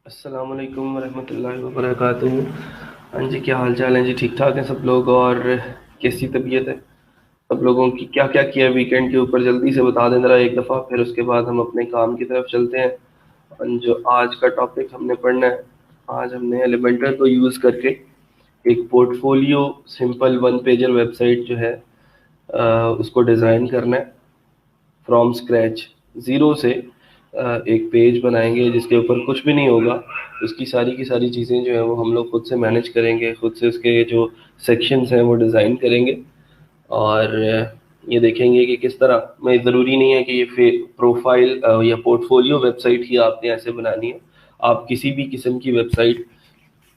अस्सलाम वालेकुम रहमतुल्लाहि व बरकातुहू। हाँ जी, क्या हाल चाल है जी? ठीक ठाक हैं सब लोग? और कैसी तबीयत है सब लोगों की? क्या क्या किया वीकेंड के ऊपर? जल्दी से बता दें ज़रा एक दफ़ा, फिर उसके बाद हम अपने काम की तरफ चलते हैं। और जो आज का टॉपिक हमने पढ़ना है, आज हमने एलिमेंटर को यूज़ करके एक portfolio simple one pager website जो है उसको डिज़ाइन करना है फ्रॉम स्क्रैच, ज़ीरो से। एक पेज बनाएंगे जिसके ऊपर कुछ भी नहीं होगा। उसकी सारी की सारी चीज़ें जो है वो हम लोग खुद से मैनेज करेंगे, खुद से उसके जो सेक्शंस हैं वो डिज़ाइन करेंगे। और ये देखेंगे कि किस तरह, मैं ज़रूरी नहीं है कि ये प्रोफाइल या पोर्टफोलियो वेबसाइट ही आपने ऐसे बनानी है। आप किसी भी किस्म की वेबसाइट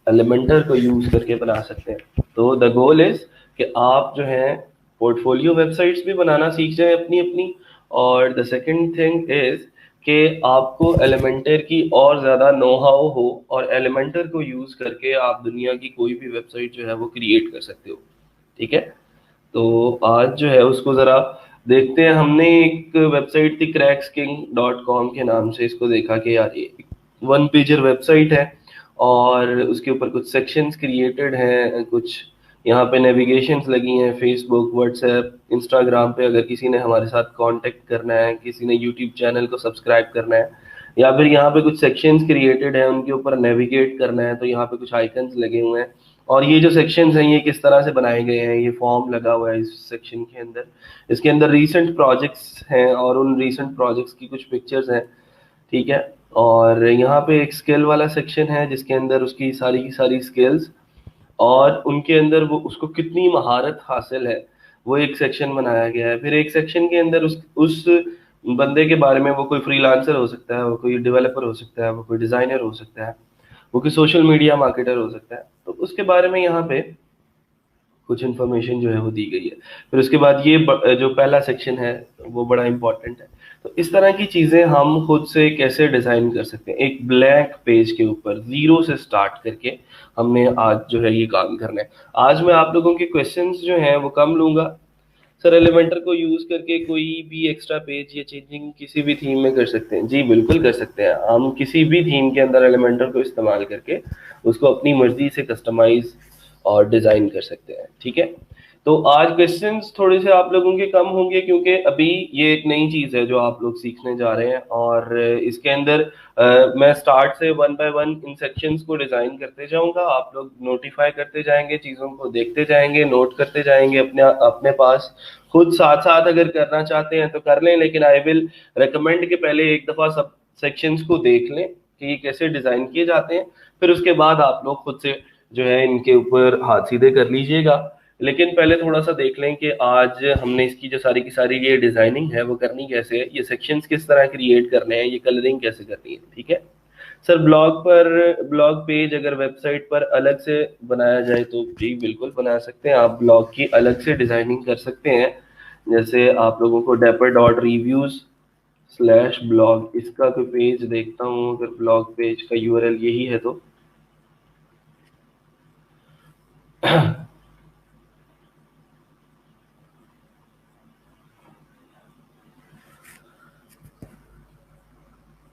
एलिमेंटर को यूज़ करके बना सकते हैं। तो द गोल इज़ कि आप जो है पोर्टफोलियो वेबसाइट्स भी बनाना सीख जाएं अपनी अपनी। और द सेकंड थिंग इज़ कि आपको एलिमेंटर की और ज़्यादा नो हाउ हो, और एलिमेंटर को यूज़ करके आप दुनिया की कोई भी वेबसाइट जो है वो क्रिएट कर सकते हो। ठीक है? तो आज जो है उसको ज़रा देखते हैं। हमने एक वेबसाइट थी क्रैक्सकिंग.com के नाम से, इसको देखा कि यार ये वन पेजर वेबसाइट है और उसके ऊपर कुछ सेक्शंस क्रिएटेड हैं, कुछ यहाँ पे नेविगेशंस लगी हैं, फेसबुक, व्हाट्सएप, इंस्टाग्राम पे अगर किसी ने हमारे साथ कांटेक्ट करना है, किसी ने यूट्यूब चैनल को सब्सक्राइब करना है, या फिर यहाँ पे कुछ सेक्शंस क्रिएटेड हैं उनके ऊपर नेविगेट करना है, तो यहाँ पे कुछ आइकन्स लगे हुए हैं। और ये जो सेक्शंस हैं ये किस तरह से बनाए गए हैं, ये फॉर्म लगा हुआ है इस सेक्शन के अंदर। इसके अंदर रीसेंट प्रोजेक्ट्स हैं और उन रीसेंट प्रोजेक्ट्स की कुछ पिक्चर्स हैं। ठीक है? और यहाँ पे एक स्किल वाला सेक्शन है जिसके अंदर उसकी सारी की सारी स्किल्स और उनके अंदर वो उसको कितनी महारत हासिल है वो एक सेक्शन बनाया गया है। फिर एक सेक्शन के अंदर उस बंदे के बारे में, वो कोई फ्रीलांसर हो सकता है, वो कोई डेवलपर हो सकता है, वो कोई डिजाइनर हो सकता है, वो कोई सोशल मीडिया मार्केटर हो सकता है, तो उसके बारे में यहाँ पे कुछ इन्फॉर्मेशन जो है वो दी गई है। फिर उसके बाद ये जो पहला सेक्शन है वो बड़ा इंपॉर्टेंट है। तो इस तरह की चीज़ें हम खुद से कैसे डिज़ाइन कर सकते हैं एक ब्लैंक पेज के ऊपर ज़ीरो से स्टार्ट करके। हमने आज जो है ये काम करना है। आज मैं आप लोगों के क्वेश्चंस जो हैं वो कम लूँगा। सर, एलिमेंटर को यूज़ करके कोई भी एक्स्ट्रा पेज या चेंजिंग किसी भी थीम में कर सकते हैं? जी बिल्कुल कर सकते हैं। हम किसी भी थीम के अंदर एलिमेंटर को इस्तेमाल करके उसको अपनी मर्जी से कस्टमाइज और डिज़ाइन कर सकते हैं। ठीक है? तो आज क्वेश्चंस थोड़े से आप लोगों के कम होंगे क्योंकि अभी ये एक नई चीज़ है जो आप लोग सीखने जा रहे हैं। और इसके अंदर मैं स्टार्ट से one by one in sections को डिज़ाइन करते जाऊंगा। आप लोग नोटिफाई करते जाएंगे, चीज़ों को देखते जाएंगे, नोट करते जाएंगे अपने अपने पास। खुद साथ साथ अगर करना चाहते हैं तो कर लें, लेकिन आई विल रिकमेंड कि पहले एक दफ़ा सब सेक्शंस को देख लें कि ये कैसे डिज़ाइन किए जाते हैं। फिर उसके बाद आप लोग खुद से जो है इनके ऊपर हाथ सीधे कर लीजिएगा। लेकिन पहले थोड़ा सा देख लें कि आज हमने इसकी जो सारी की सारी ये डिजाइनिंग है वो करनी कैसे है, ये सेक्शंस किस तरह क्रिएट करने हैं, ये कलरिंग कैसे करनी है। ठीक है? सर, ब्लॉग पेज अगर वेबसाइट पर अलग से बनाया जाए तो जी बिल्कुल बना सकते हैं। आप ब्लॉग की अलग से डिजाइनिंग कर सकते हैं। जैसे आप लोगों को dapper.reviews/blog इसका कोई पेज देखता हूँ, अगर ब्लॉग पेज का यूआरएल यही है तो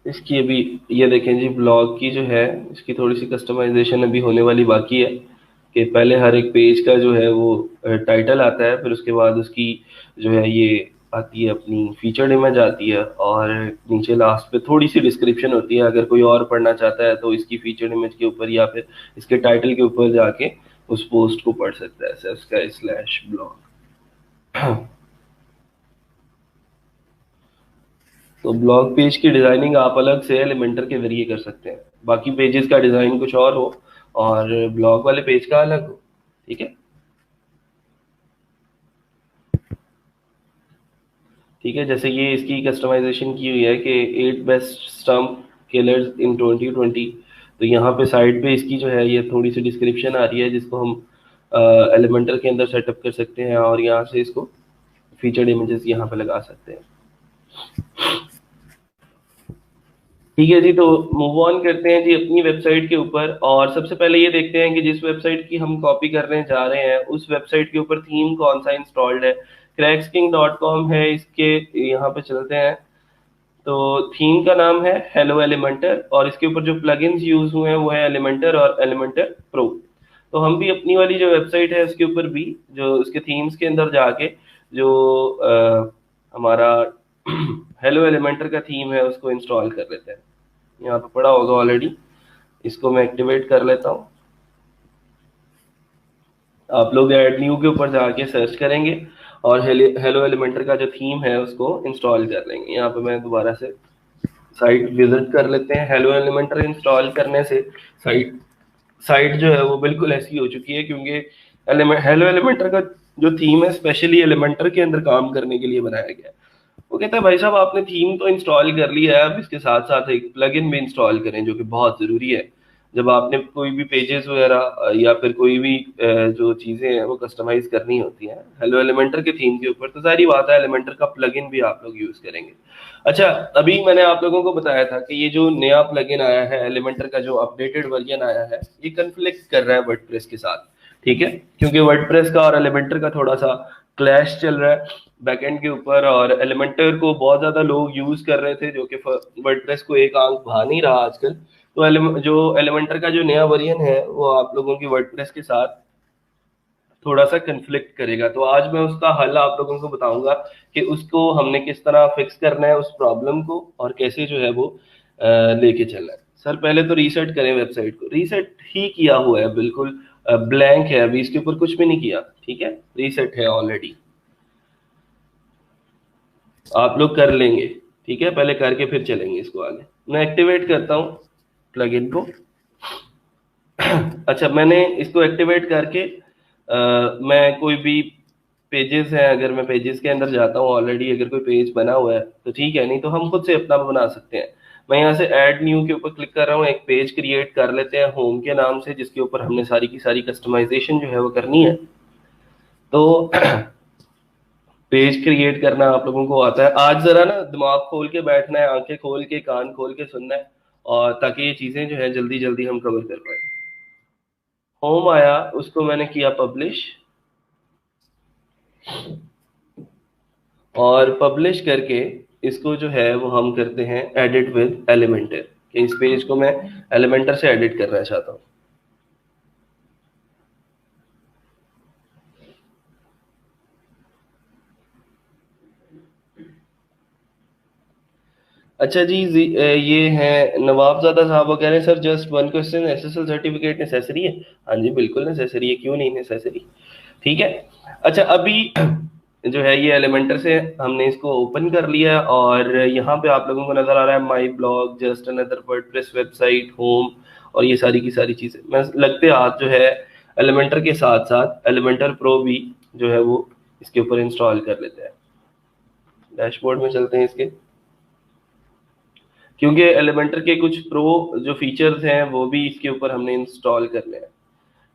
इसकी अभी ये देखें जी, ब्लॉग की जो है इसकी थोड़ी सी कस्टमाइजेशन अभी होने वाली बाकी है। कि पहले हर एक पेज का जो है वो टाइटल आता है, फिर उसके बाद उसकी जो है ये आती है अपनी फीचर्ड इमेज आती है, और नीचे लास्ट पे थोड़ी सी डिस्क्रिप्शन होती है। अगर कोई और पढ़ना चाहता है तो इसकी फीचर्ड इमेज के ऊपर या फिर इसके टाइटल के ऊपर जाके उस पोस्ट को पढ़ सकता है, sky/blog। तो ब्लॉग पेज की डिजाइनिंग आप अलग से एलिमेंटर के जरिए कर सकते हैं। बाकी पेजेस का डिजाइन कुछ और हो और ब्लॉग वाले पेज का अलग हो। ठीक है? ठीक है, जैसे ये इसकी कस्टमाइजेशन की हुई है कि 8 बेस्ट स्टम्प किलर्स इन 2020। तो यहाँ पे साइड पे इसकी जो है ये थोड़ी सी डिस्क्रिप्शन आ रही है जिसको हम एलिमेंटर के अंदर सेटअप कर सकते हैं, और यहाँ से इसको फीचर्ड इमेजेस यहाँ पे लगा सकते हैं। ठीक है जी, तो मूव ऑन करते हैं जी अपनी वेबसाइट के ऊपर। और सबसे पहले ये देखते हैं कि जिस वेबसाइट की हम कॉपी करने जा रहे हैं उस वेबसाइट के ऊपर थीम कौन सा इंस्टॉल्ड है। क्रैक्सकिंग.com है इसके, यहाँ पे चलते हैं। तो थीम का नाम है हेलो एलिमेंटर, और इसके ऊपर जो प्लगइन्स यूज हुए हैं वो है एलिमेंटर और एलिमेंटर प्रो। तो हम भी अपनी वाली जो वेबसाइट है उसके ऊपर भी जो उसके थीम्स के अंदर जाके जो हमारा हेलो एलिमेंटर का थीम है उसको इंस्टॉल कर लेते हैं। यहाँ पे पड़ा होगा ऑलरेडी, इसको मैं एक्टिवेट कर लेता हूँ। आप लोग ऐड न्यू के ऊपर जाके सर्च करेंगे और हेलो एलिमेंटर का जो थीम है उसको इंस्टॉल कर लेंगे। यहाँ पे मैं दोबारा से साइट विजिट कर लेते हैं। हेलो एलिमेंटर इंस्टॉल करने से साइट साइट जो है वो बिल्कुल ऐसी हो चुकी है, क्योंकि हेलो एलिमेंटर का जो थीम है स्पेशली एलिमेंटर के अंदर काम करने के लिए बनाया गया है। वो कहता है भाई साहब आपने थीम तो इंस्टॉल कर लिया है, अब इसके साथ साथ एक प्लगइन भी इंस्टॉल करें, जो कि बहुत ज़रूरी है। जब आपने कोई भी पेजेस वगैरह या फिर कोई भी जो चीज़ें हैं वो कस्टमाइज करनी होती हैं हेलो एलिमेंटर के थीम के ऊपर, तो सारी बात है एलिमेंटर का प्लगइन भी आप लोग यूज़ करेंगे। अच्छा, अभी मैंने आप लोगों को बताया था कि ये जो नया प्लगइन आया है एलिमेंटर का, जो अपडेटेड वर्जन आया है, ये कन्फ्लिक्ट कर रहा है वर्डप्रेस के साथ। ठीक है, क्योंकि वर्डप्रेस का और एलिमेंटर का थोड़ा सा क्लैश चल रहा है बैकएंड के ऊपर, और एलिमेंटर को बहुत ज्यादा लोग यूज कर रहे थे जो कि वर्डप्रेस को एक आंख भा नहीं रहा आजकल। तो जो एलिमेंटर का जो नया वर्जन है वो आप लोगों की वर्डप्रेस के साथ थोड़ा सा कन्फ्लिक्ट करेगा। तो आज मैं उसका हल आप लोगों को बताऊंगा कि उसको हमने किस तरह फिक्स करना है उस प्रॉब्लम को, और कैसे जो है वो लेके चलना है। सर पहले तो रीसेट करें वेबसाइट को। रीसेट ही किया हुआ है, बिल्कुल ब्लैंक है, अभी इसके ऊपर कुछ भी नहीं किया। ठीक है, रीसेट है ऑलरेडी, आप लोग कर लेंगे। ठीक है, पहले करके फिर चलेंगे इसको आगे। मैं एक्टिवेट करता हूँ प्लगइन को। अच्छा, मैंने इसको एक्टिवेट करके मैं कोई भी पेजेस हैं, अगर मैं पेजेस के अंदर जाता हूँ ऑलरेडी, अगर कोई पेज बना हुआ है तो ठीक है, नहीं तो हम खुद से अपना बना सकते हैं। मैं यहाँ से ऐड न्यू के ऊपर क्लिक कर रहा हूँ, एक पेज क्रिएट कर लेते हैं होम के नाम से, जिसके ऊपर हमने सारी की सारी कस्टमाइजेशन जो है वो करनी है। तो पेज क्रिएट करना आप लोगों को आता है। आज जरा ना दिमाग खोल के बैठना है, आंखें खोल के कान खोल के सुनना है, और ताकि ये चीजें जो है जल्दी जल्दी हम कवर कर पाए। होम आया, उसको मैंने किया पब्लिश, और पब्लिश करके इसको जो है वो हम करते हैं एडिट विद एलिमेंटर। इस पेज को मैं एलिमेंटर से एडिट करना चाहता हूँ। अच्छा जी, ये है नवाबजादा साहब, वो कह रहे हैं sir just one question, SSL certificate necessary है? हाँ जी बिल्कुल नेसेसरी है, क्यों नहीं नेसेसरी। ठीक है। अच्छा, अभी जो है ये एलिमेंटर से हमने इसको ओपन कर लिया, और यहाँ पे आप लोगों को नजर आ रहा है my blog, just another WordPress website, home, और ये सारी की सारी चीजें। मैं लगते हाथ जो है एलिमेंटर के साथ साथ एलिमेंटर प्रो भी जो है वो इसके ऊपर इंस्टॉल कर लेते हैं। डैशबोर्ड में चलते हैं इसके, क्योंकि एलिमेंटर के कुछ प्रो जो फीचर्स हैं वो भी इसके ऊपर हमने इंस्टॉल करने हैं।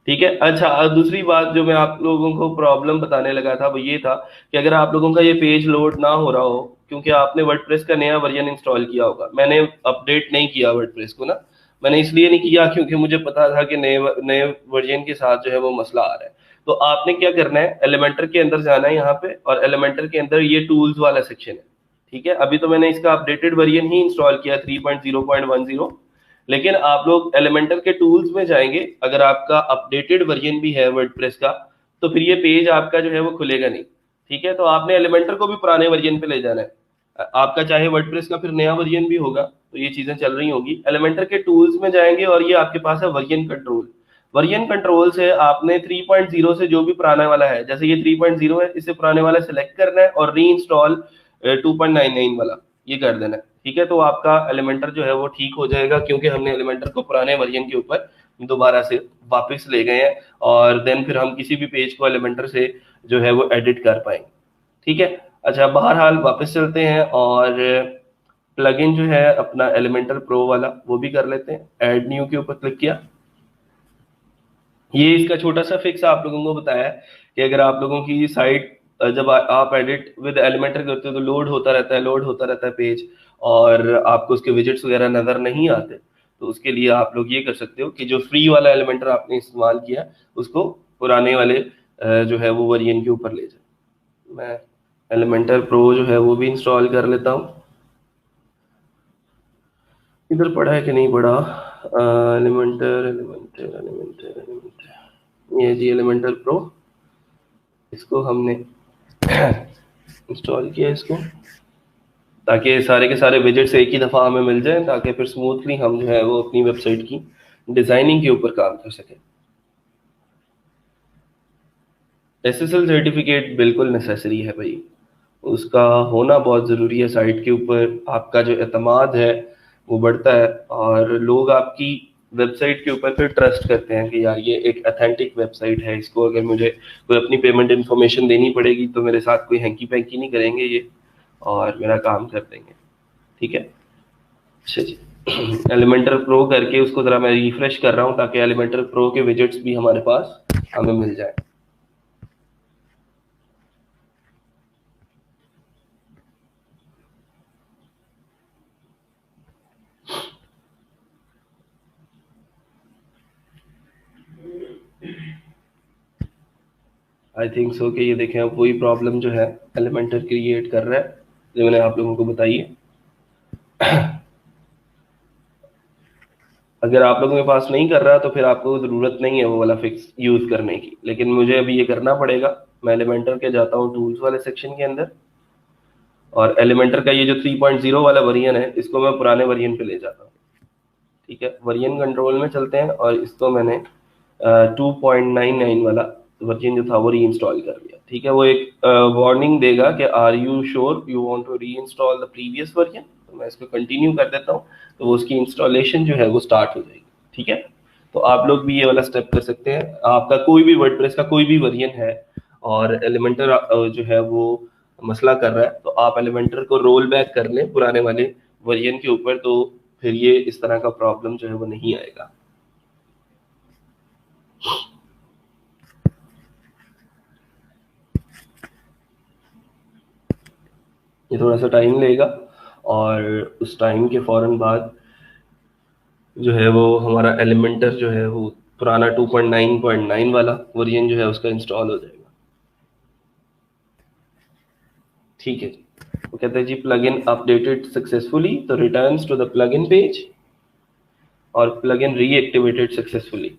ठीक है। अच्छा, दूसरी बात जो मैं आप लोगों को प्रॉब्लम बताने लगा था वो ये था कि अगर आप लोगों का ये पेज लोड ना हो रहा हो, क्योंकि आपने वर्डप्रेस का नया वर्जन इंस्टॉल किया होगा। मैंने अपडेट नहीं किया वर्डप्रेस को ना, मैंने इसलिए नहीं किया क्योंकि मुझे पता था कि नए नए वर्जन के साथ जो है वो मसला आ रहा है। तो आपने क्या करना है, एलिमेंटर के अंदर जाना है यहाँ पे, और एलिमेंटर के अंदर ये टूल्स वाला सेक्शन है। ठीक है, अभी तो मैंने इसका अपडेटेड वर्जन ही इंस्टॉल किया 3.0.10, लेकिन आप लोग एलिमेंटर के टूल्स में जाएंगे, अगर आपका अपडेटेड वर्जन भी है वर्डप्रेस का, तो फिर ये पेज आपका जो है वो खुलेगा नहीं। ठीक है, तो आपने एलिमेंटर को भी पुराने वर्जन पे ले जाना है। आपका चाहे वर्डप्रेस का फिर नया वर्जन भी होगा, तो ये चीजें चल रही होंगी। एलिमेंटर के टूल्स में जाएंगे और ये आपके पास है वर्जन कंट्रोल। वर्जन कंट्रोल से आपने 3.0 से जो भी पुराना वाला है, जैसे ये 3.0 है, इससे पुराने वाला सिलेक्ट करना है और री इंस्टॉल 2.99 वाला ये कर देना है। ठीक है, तो आपका एलिमेंटर जो है वो ठीक हो जाएगा, क्योंकि हमने एलिमेंटर को पुराने वर्जन के ऊपर दोबारा से वापस ले गए हैं, और देन फिर हम किसी भी पेज को एलिमेंटर से जो है वो एडिट कर पाएंगे। ठीक है। अच्छा, बहरहाल वापस चलते हैं, और प्लगइन जो है अपना एलिमेंटर प्रो वाला वो भी कर लेते हैं। ऐड न्यू के ऊपर क्लिक किया। ये इसका छोटा सा फिक्स आप लोगों को बताया है कि अगर आप लोगों की साइट जब आप एडिट विद एलिमेंटर करते हो तो लोड होता रहता है, लोड होता रहता है पेज, और आपको उसके विजेट्स वगैरह नजर नहीं आते। तो उसके लिए आप लोग ये कर सकते हो कि जो फ्री वाला एलिमेंटर आपने इस्तेमाल किया उसको पुराने वाले जो है वो वर्जन के ऊपर ले जाए। मैं एलिमेंटर प्रो जो है वो भी इंस्टॉल कर लेता हूँ। इधर पढ़ा है कि नहीं पढ़ा? एलिमेंटर एलिमेंटर एलिमेंटर एलिमेंटर, ये जी एलिमेंटर प्रो, इसको हमने इंस्टॉल किया इसको, ताकि सारे के सारे विजेट्स एक ही दफ़ा हमें मिल जाए, ताकि फिर स्मूथली हम जो है वो अपनी वेबसाइट की डिज़ाइनिंग के ऊपर काम कर सकें। एसएसएल सर्टिफिकेट बिल्कुल नेसेसरी है भाई, उसका होना बहुत ज़रूरी है। साइट के ऊपर आपका जो एतमाद है वो बढ़ता है, और लोग आपकी वेबसाइट के ऊपर फिर ट्रस्ट करते हैं कि यार ये एक अथेंटिक वेबसाइट है, इसको अगर मुझे कोई अपनी पेमेंट इन्फॉर्मेशन देनी पड़ेगी तो मेरे साथ कोई हैंकी पैंकी नहीं करेंगे ये, और मेरा काम कर देंगे। ठीक है, अच्छा जी। एलिमेंटर प्रो करके उसको ज़रा मैं रिफ्रेश कर रहा हूँ, ताकि एलिमेंटर प्रो के विजेट्स भी हमारे पास हमें मिल जाए। आई थिंक सो कि ये देखें, अब वही प्रॉब्लम जो है एलिमेंटर क्रिएट कर रहा है जो मैंने आप लोगों को बताई है। अगर आप लोगों के पास नहीं कर रहा तो फिर आपको ज़रूरत नहीं है वो वाला फिक्स यूज़ करने की, लेकिन मुझे अभी ये करना पड़ेगा। मैं एलिमेंटर के जाता हूँ टूल्स वाले सेक्शन के अंदर, और एलिमेंटर का ये जो 3.0 वाला वर्जन है इसको मैं पुराने वर्जन पे ले जाता हूँ। ठीक है, वर्जन कंट्रोल में चलते हैं, और इसको मैंने 2.99 वाला वर्जन जो था वो री इंस्टॉल कर लिया। ठीक है, वो एक वार्निंग देगा कि are you sure you want to reinstall the previous version, तो मैं इसको कंटिन्यू कर देता हूँ, तो वो उसकी इंस्टॉलेशन जो है वो स्टार्ट हो जाएगी। ठीक है, तो आप लोग भी ये वाला स्टेप कर सकते हैं। आपका कोई भी वर्डप्रेस का कोई भी वर्जन है और एलिमेंटर जो है वो मसला कर रहा है, तो आप एलिमेंटर को रोल बैक कर लें पुराने वाले वर्जन के ऊपर, तो फिर ये इस तरह का प्रॉब्लम जो है वो नहीं आएगा। ये थोड़ा सा टाइम लेगा, और उस टाइम के फौरन बाद जो है वो हमारा एलिमेंटर जो है वो पुराना 2.9.9 वाला वर्जन जो है उसका इंस्टॉल हो जाएगा। ठीक है जी, वो कहते हैं जी प्लगइन अपडेटेड सक्सेसफुली, तो returns to the plugin page, और प्लगइन रीएक्टिवेटेड सक्सेसफुली।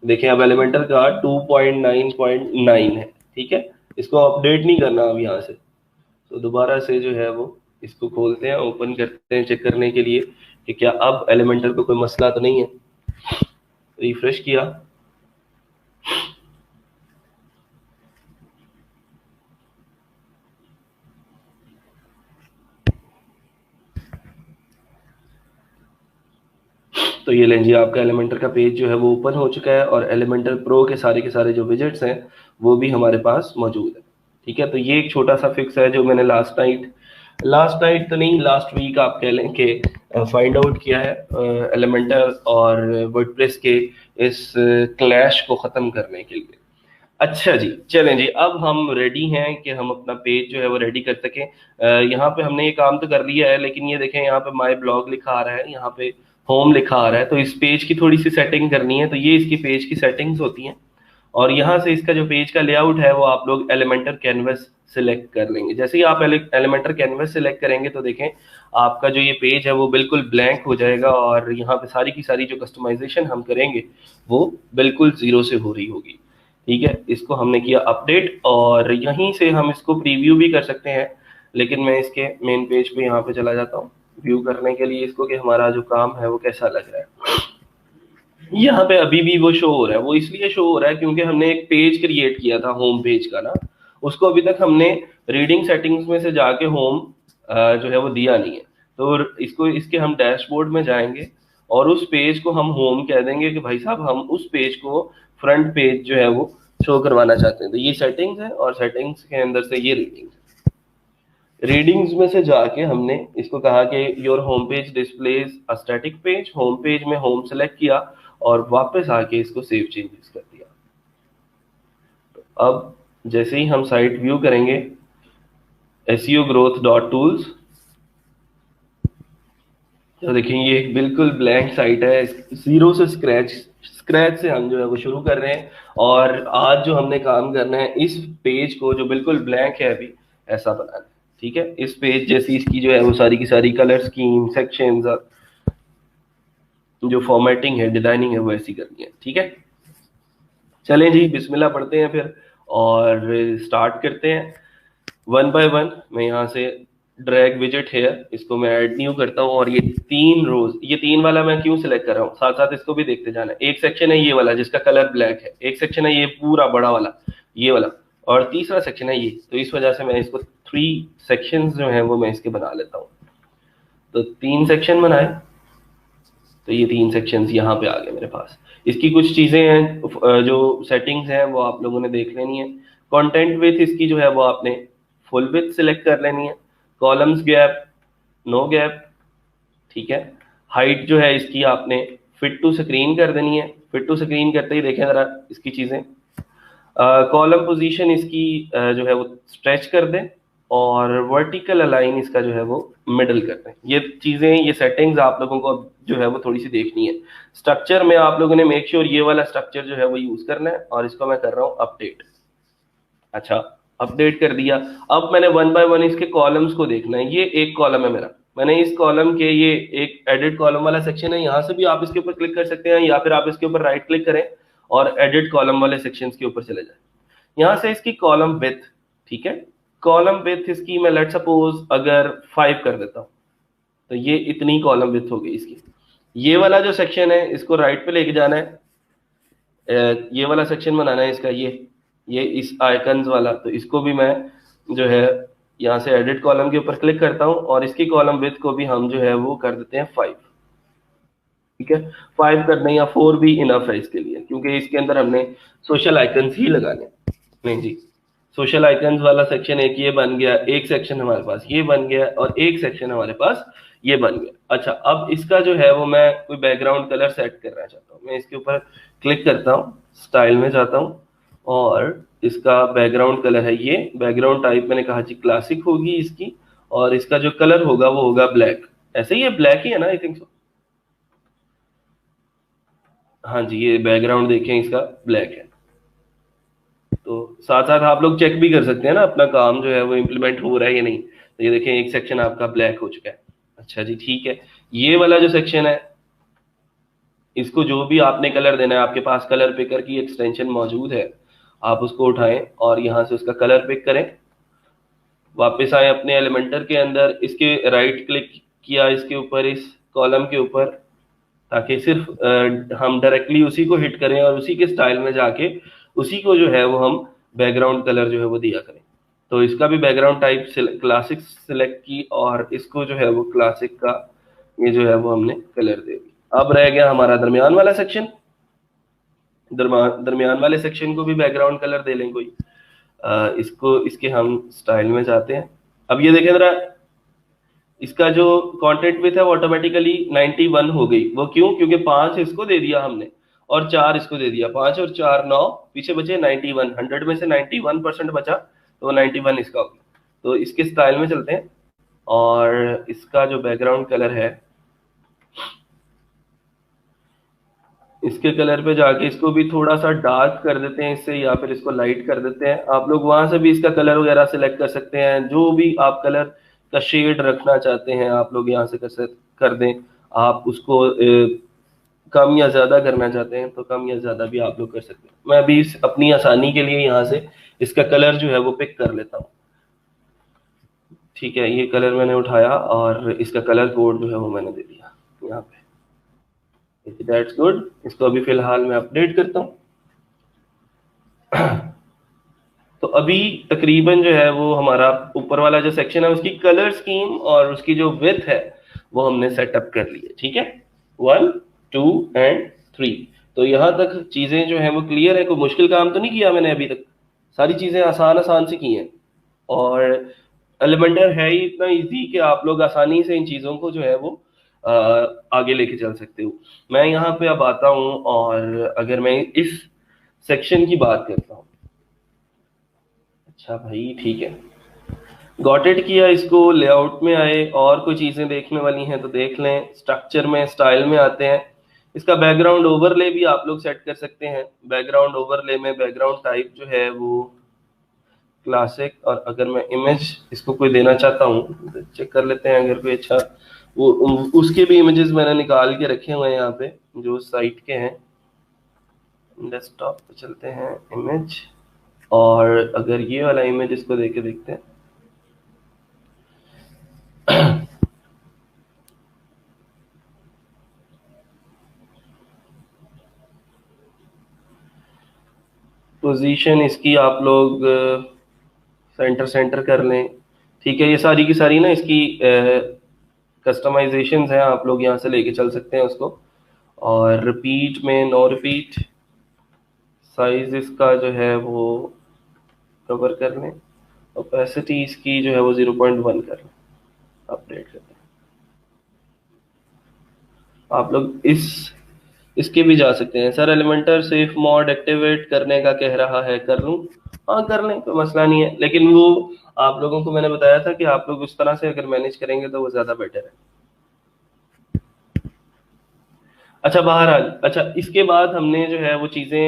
देखें अब एलिमेंटर का 2.9.9 है। ठीक है, इसको अपडेट नहीं करना अब यहाँ से, तो दोबारा से जो है वो इसको खोलते हैं, ओपन करते हैं चेक करने के लिए कि क्या अब एलिमेंटर को कोई मसला तो नहीं है। रिफ्रेश किया, तो ये लें जी, आपका एलिमेंटर का पेज जो है वो ओपन हो चुका है, और एलिमेंटर प्रो के सारे जो विजेट्स हैं वो भी हमारे पास मौजूद है। ठीक है, तो ये एक छोटा सा फिक्स है जो मैंने लास्ट नाइट तो नहीं, लास्ट वीक आप कह लें कि फाइंड आउट किया है एलिमेंटर और वर्डप्रेस के इस क्लैश को ख़त्म करने के लिए। अच्छा जी, चलें जी, अब हम रेडी हैं कि हम अपना पेज जो है वो रेडी कर सकें। यहाँ पे हमने ये काम तो कर लिया है, लेकिन ये देखें यहाँ पे माई ब्लॉग लिखा आ रहा है, यहाँ पे होम लिखा आ रहा है, तो इस पेज की थोड़ी सी सेटिंग करनी है। तो ये इसकी पेज की सेटिंग्स होती हैं, और यहाँ से इसका जो पेज का लेआउट है वो आप लोग एलिमेंटर कैनवस सिलेक्ट कर लेंगे। जैसे ही आप एलिमेंटर कैनवस सिलेक्ट करेंगे तो देखें आपका जो ये पेज है वो बिल्कुल ब्लैंक हो जाएगा, और यहाँ पे सारी की सारी जो कस्टमाइजेशन हम करेंगे वो बिल्कुल जीरो से हो रही होगी। ठीक है, इसको हमने किया अपडेट, और यहीं से हम इसको प्रीव्यू भी कर सकते हैं, लेकिन मैं इसके मेन पेज पे यहाँ पे चला जाता हूँ व्यू करने के लिए इसको, कि हमारा जो काम है वो कैसा लग रहा है। यहाँ पे अभी भी वो शो हो रहा है, वो इसलिए शो हो रहा है क्योंकि हमने एक पेज क्रिएट किया था होम पेज का ना, उसको अभी तक हमने रीडिंग सेटिंग्स में से जाके होम जो है वो दिया नहीं है। तो इसको इसके हम डैशबोर्ड में जाएंगे, और उस पेज को हम होम कह देंगे कि भाई साहब हम उस पेज को फ्रंट पेज जो है वो शो करवाना चाहते हैं। तो ये सेटिंग्स है, और सेटिंग्स के अंदर से ये रीडिंग्स में से जाके हमने इसको कहा कि your home page displays a static page, home page में होम सेलेक्ट किया और वापस आके इसको सेव चेंजेस कर दिया। तो अब जैसे ही हम साइट व्यू करेंगे SEO growth डॉट टूल्स, तो देखेंगे ये एक बिल्कुल ब्लैंक साइट है, जीरो से स्क्रैच से हम जो है वो शुरू कर रहे हैं, और आज जो हमने काम करना है इस पेज को जो बिल्कुल ब्लैंक है अभी ऐसा बनाना है। ठीक है, इस पेज जैसी इसकी जो है वो सारी की सारी कलर स्कीम सेक्शंस जो फॉर्मेटिंग है, डिजाइनिंग है, वो ऐसी करनी है। ठीक है, चलें जी, बिस्मिल्लाह पढ़ते हैं फिर और स्टार्ट करते हैं वन बाय वन। मैं यहाँ से ड्रैग विजेट है, इसको मैं ऐड न्यू करता हूँ और ये 3 रोज, ये 3 वाला मैं क्यों सिलेक्ट कर रहा हूँ, साथ साथ इसको भी देखते जाना है। एक सेक्शन है ये वाला जिसका कलर ब्लैक है, एक सेक्शन है ये पूरा बड़ा वाला, ये वाला, और तीसरा सेक्शन है ये। तो इस वजह से मैं इसको 3 सेक्शंस जो है वो मैं इसके बना लेता हूँ। तो 3 सेक्शन बनाए, तो ये 3 सेक्शंस यहाँ पे आ गए मेरे पास। इसकी कुछ चीजें हैं जो सेटिंग्स हैं वो आप लोगों ने देख लेनी है। कंटेंट विथ इसकी जो है वो आपने फुल विथ सिलेक्ट कर लेनी है। कॉलम्स गैप, नो गैप, ठीक है। हाइट जो है इसकी आपने फिट टू स्क्रीन कर देनी है। फिट टू स्क्रीन करते ही देखें जरा इसकी चीजें। कॉलम पोजीशन इसकी जो है वो स्ट्रेच कर दें और वर्टिकल अलाइन इसका जो है वो मिडल कर दें। ये चीजें, ये सेटिंग्स आप लोगों को जो है वो थोड़ी सी देखनी है। स्ट्रक्चर में आप लोगों ने मेक श्योर ये वाला स्ट्रक्चर जो है वो यूज करना है और इसको मैं कर रहा हूँ अपडेट। अच्छा, अपडेट कर दिया। अब मैंने वन बाय वन इसके कॉलम्स को देखना है। ये एक कॉलम है मेरा, मैंने इस कॉलम के, ये एक एडिट कॉलम वाला सेक्शन है, यहाँ से भी आप इसके ऊपर क्लिक कर सकते हैं या फिर आप इसके ऊपर राइट क्लिक करें और एडिट कॉलम वाले सेक्शन के ऊपर चले जाए। यहाँ से इसकी कॉलम विथ, ठीक है, कॉलम विथ इसकी मैं लेट सपोज अगर 5 कर देता हूँ, तो ये इतनी कॉलम विथ हो गई इसकी। ये वाला जो सेक्शन है इसको राइट पे लेके जाना है, ये वाला सेक्शन बनाना है इसका, ये इस आइकन्स वाला। तो इसको भी मैं जो है यहाँ से एडिट कॉलम के ऊपर क्लिक करता हूँ और इसकी कॉलम विथ को भी हम जो है वो कर देते हैं 5। ठीक है, 5 करने या 4 भी इनफ है इसके लिए, क्योंकि इसके अंदर हमने सोशल आइकन्स ही लगाने। नहीं जी, सोशल आइकन्स वाला सेक्शन एक ये बन गया, एक सेक्शन हमारे पास ये बन गया और एक सेक्शन हमारे पास ये बन गया। अच्छा, अब इसका जो है वो मैं कोई बैकग्राउंड कलर सेट करना चाहता हूँ। मैं इसके ऊपर क्लिक करता हूँ, स्टाइल में जाता हूँ और इसका बैकग्राउंड कलर है ये। बैकग्राउंड टाइप मैंने कहा जी क्लासिक होगी इसकी, और इसका जो कलर होगा वो होगा ब्लैक। ऐसे ही है, ब्लैक ही है ना, आई थिंक सो। हाँ जी, ये बैकग्राउंड देखें इसका ब्लैक है। तो साथ साथ आप लोग चेक भी कर सकते हैं ना अपना काम जो है वो इम्प्लीमेंट हो रहा है या नहीं। तो ये देखें एक सेक्शन आपका ब्लैक हो चुका है। अच्छा जी, ठीक है। ये वाला जो सेक्शन है इसको जो भी आपने कलर देना है, आपके पास कलर पिकर की एक्सटेंशन मौजूद है, आप उसको उठाएं और यहाँ से उसका कलर पिक करें। वापस आए अपने एलिमेंटर के अंदर, इसके राइट क्लिक किया इसके ऊपर, इस कॉलम के ऊपर, ताकि सिर्फ हम डायरेक्टली उसी को हिट करें और उसी के स्टाइल में जाके उसी को जो है वो हम बैकग्राउंड कलर जो है वो दिया करें। तो इसका भी बैकग्राउंड टाइप क्लासिक सिलेक्ट की और इसको जो है वो क्लासिक का ये जो है वो हमने कलर दे दिया। अब रह गया हमारा दरमियान वाला सेक्शन। दरमियान वाले सेक्शन को भी बैकग्राउंड कलर दे लें कोई। इसको, इसके हम स्टाइल में जाते हैं। अब ये देखें जरा, इसका जो कंटेंट विथ है वो ऑटोमेटिकली 91 हो गई। वो क्यों? क्योंकि 5 इसको दे दिया हमने और 4 इसको दे दिया। 5 और 4 9, पीछे बचे 91। 100 में से 91% बचा, तो वो 91 इसका हो गया। तो इसके स्टाइल में चलते हैं और इसका जो बैकग्राउंड कलर है, इसके कलर पे जाके इसको भी थोड़ा सा डार्क कर देते हैं इससे, या फिर इसको लाइट कर देते हैं। आप लोग वहां से भी इसका कलर वगैरह सिलेक्ट कर सकते हैं। जो भी आप कलर का शेड रखना चाहते हैं आप लोग यहाँ से कर दें। आप उसको कम या ज्यादा करना चाहते हैं तो कम या ज्यादा भी आप लोग कर सकते हैं। मैं अभी अपनी आसानी के लिए यहाँ से इसका कलर जो है वो पिक कर लेता हूँ। ठीक है, ये कलर मैंने उठाया और इसका कलर कोड जो है वो मैंने दे दिया यहाँ पे। That's good. इसको अभी फिलहाल मैं अपडेट करता हूँ। तो अभी तकरीबन जो है वो हमारा ऊपर वाला जो सेक्शन है उसकी कलर स्कीम और उसकी जो विड्थ है वो हमने सेटअप कर ली है। ठीक है, 1 2 एंड 3। तो यहाँ तक चीजें जो है वो क्लियर है। कोई मुश्किल काम तो नहीं किया मैंने अभी तक, सारी चीजें आसान आसान से की हैं। और एलिमेंटर है ही इतना इजी कि आप लोग आसानी से इन चीजों को जो है वो आगे लेके चल सकते हो। मैं यहाँ पे अब आता हूँ और अगर मैं इस सेक्शन की बात करता हूँ। अच्छा भाई, ठीक है, गॉट इट किया। इसको लेआउट में आए और कोई चीजें देखने वाली हैं तो देख लें। स्ट्रक्चर में, स्टाइल में आते हैं। इसका बैकग्राउंड ओवरले भी आप लोग सेट कर सकते हैं। बैकग्राउंड ओवरले में बैकग्राउंड टाइप जो है वो क्लासिक, और अगर मैं इमेज इसको कोई देना चाहता हूँ तो चेक कर लेते हैं अगर कोई अच्छा वो उसके भी इमेजेस मैंने निकाल के रखे हुए हैं यहाँ पे जो साइट के हैं। डेस्कटॉप पे चलते हैं, इमेज, और अगर ये वाला इमेज इसको देख के देखते हैं। पोजीशन इसकी आप लोग सेंटर सेंटर कर लें, ठीक है। ये सारी की सारी ना इसकी कस्टमाइजेशंस हैं, आप लोग यहाँ से लेके चल सकते हैं उसको। और रिपीट में नो रिपीट, साइज इसका जो है वो कवर कर लें, ओपेसिटी इसकी जो है वो 0.1 कर लें, अपडेट कर लें। आप लोग इसके भी जा सकते हैं। Sir Elementor safe mode activate करने का कह रहा है, कर लूँ? हाँ कर लें, कोई मसला नहीं है, लेकिन वो आप लोगों को मैंने बताया था कि आप लोग उस तरह से अगर मैनेज करेंगे तो वो ज़्यादा बेटर है। अच्छा बहरहाल, अच्छा इसके बाद हमने जो है वो चीज़ें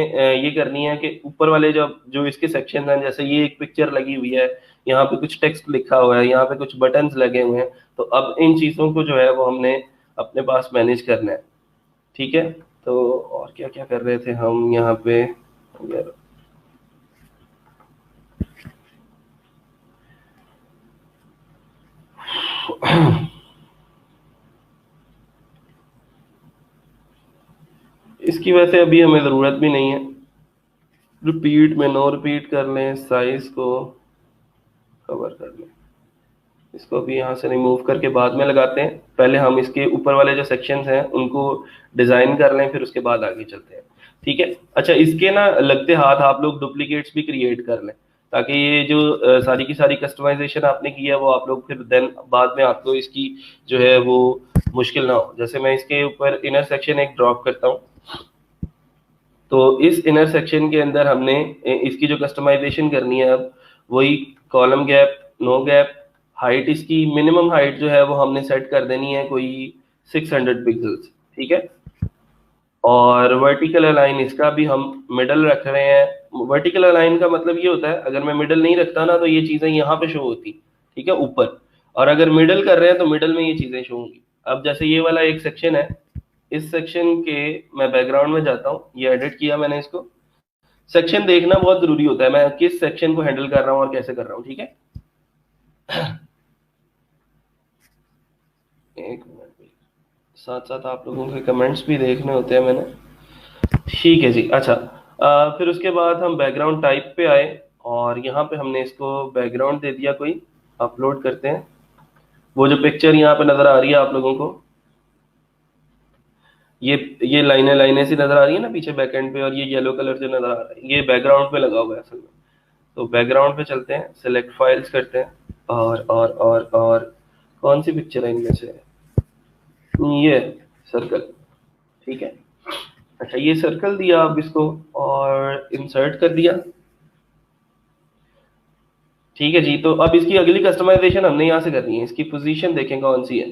ये करनी है कि ऊपर वाले जो जो इसके सेक्शन हैं, जैसे ये एक पिक्चर लगी हुई है, यहाँ पे कुछ टेक्स्ट लिखा हुआ है, यहाँ पे कुछ बटन्स लगे हुए हैं, तो अब इन चीज़ों को जो है वो हमने अपने पास मैनेज करना है, ठीक है। तो और क्या क्या कर रहे थे हम यहाँ पे यार? इसकी वैसे अभी हमें ज़रूरत भी नहीं है। रिपीट में नो रिपीट कर लें, साइज को कवर कर लें, इसको भी यहाँ से रिमूव करके बाद में लगाते हैं। पहले हम इसके ऊपर वाले जो सेक्शंस हैं उनको डिज़ाइन कर लें, फिर उसके बाद आगे चलते हैं, ठीक है। अच्छा इसके ना लगते हाथ आप लोग डुप्लीकेट्स भी क्रिएट कर लें, ताकि ये जो सारी की सारी कस्टमाइजेशन आपने की है वो आप लोग फिर देन बाद में आपको इसकी जो है वो मुश्किल ना हो। जैसे मैं इसके ऊपर इनर सेक्शन एक ड्रॉप करता हूँ, तो इस इनर सेक्शन के अंदर हमने इसकी जो कस्टमाइजेशन करनी है अब वही column gap, no gap, height इसकी मिनिमम हाइट जो है वो हमने सेट कर देनी है कोई 600 पिक्सल्स, ठीक है। और वर्टिकल अलाइन इसका भी हम मिडल रख रहे हैं। वर्टिकल अलाइन का मतलब ये होता है अगर मैं मिडल नहीं रखता ना तो ये चीजें यहाँ पे शो होती, ठीक है, ऊपर। और अगर मिडल कर रहे हैं तो मिडल में ये चीजें शो होंगी। अब जैसे ये वाला एक सेक्शन है, इस सेक्शन के मैं बैकग्राउंड में जाता हूँ, ये एडिट किया मैंने इसको। सेक्शन देखना बहुत जरूरी होता है, मैं किस सेक्शन को हैंडल कर रहा हूँ और कैसे कर रहा हूँ, ठीक है। एक मिनट, साथ साथ आप लोगों के कमेंट्स भी देखने होते हैं मैंने, ठीक है जी। अच्छा फिर उसके बाद हम बैकग्राउंड टाइप पे आए और यहाँ पे हमने इसको बैकग्राउंड दे दिया कोई, अपलोड करते हैं। वो जो पिक्चर यहाँ पे नजर आ रही है आप लोगों को, ये लाइनें लाइनें सी नजर आ रही है ना पीछे बैकएंड पे, और ये येलो कलर जो नजर आ रहा है ये बैकग्राउंड पे लगा हुआ है असल में। तो बैकग्राउंड पे चलते हैं, सेलेक्ट फाइल्स करते हैं, और कौन सी पिक्चर है इनमें से, ये सर्कल, ठीक है। अच्छा ये सर्कल दिया अब इसको और इंसर्ट कर दिया, ठीक है जी। तो अब इसकी अगली कस्टमाइजेशन हमने यहाँ से करनी है। इसकी पोजीशन देखें कौन सी है,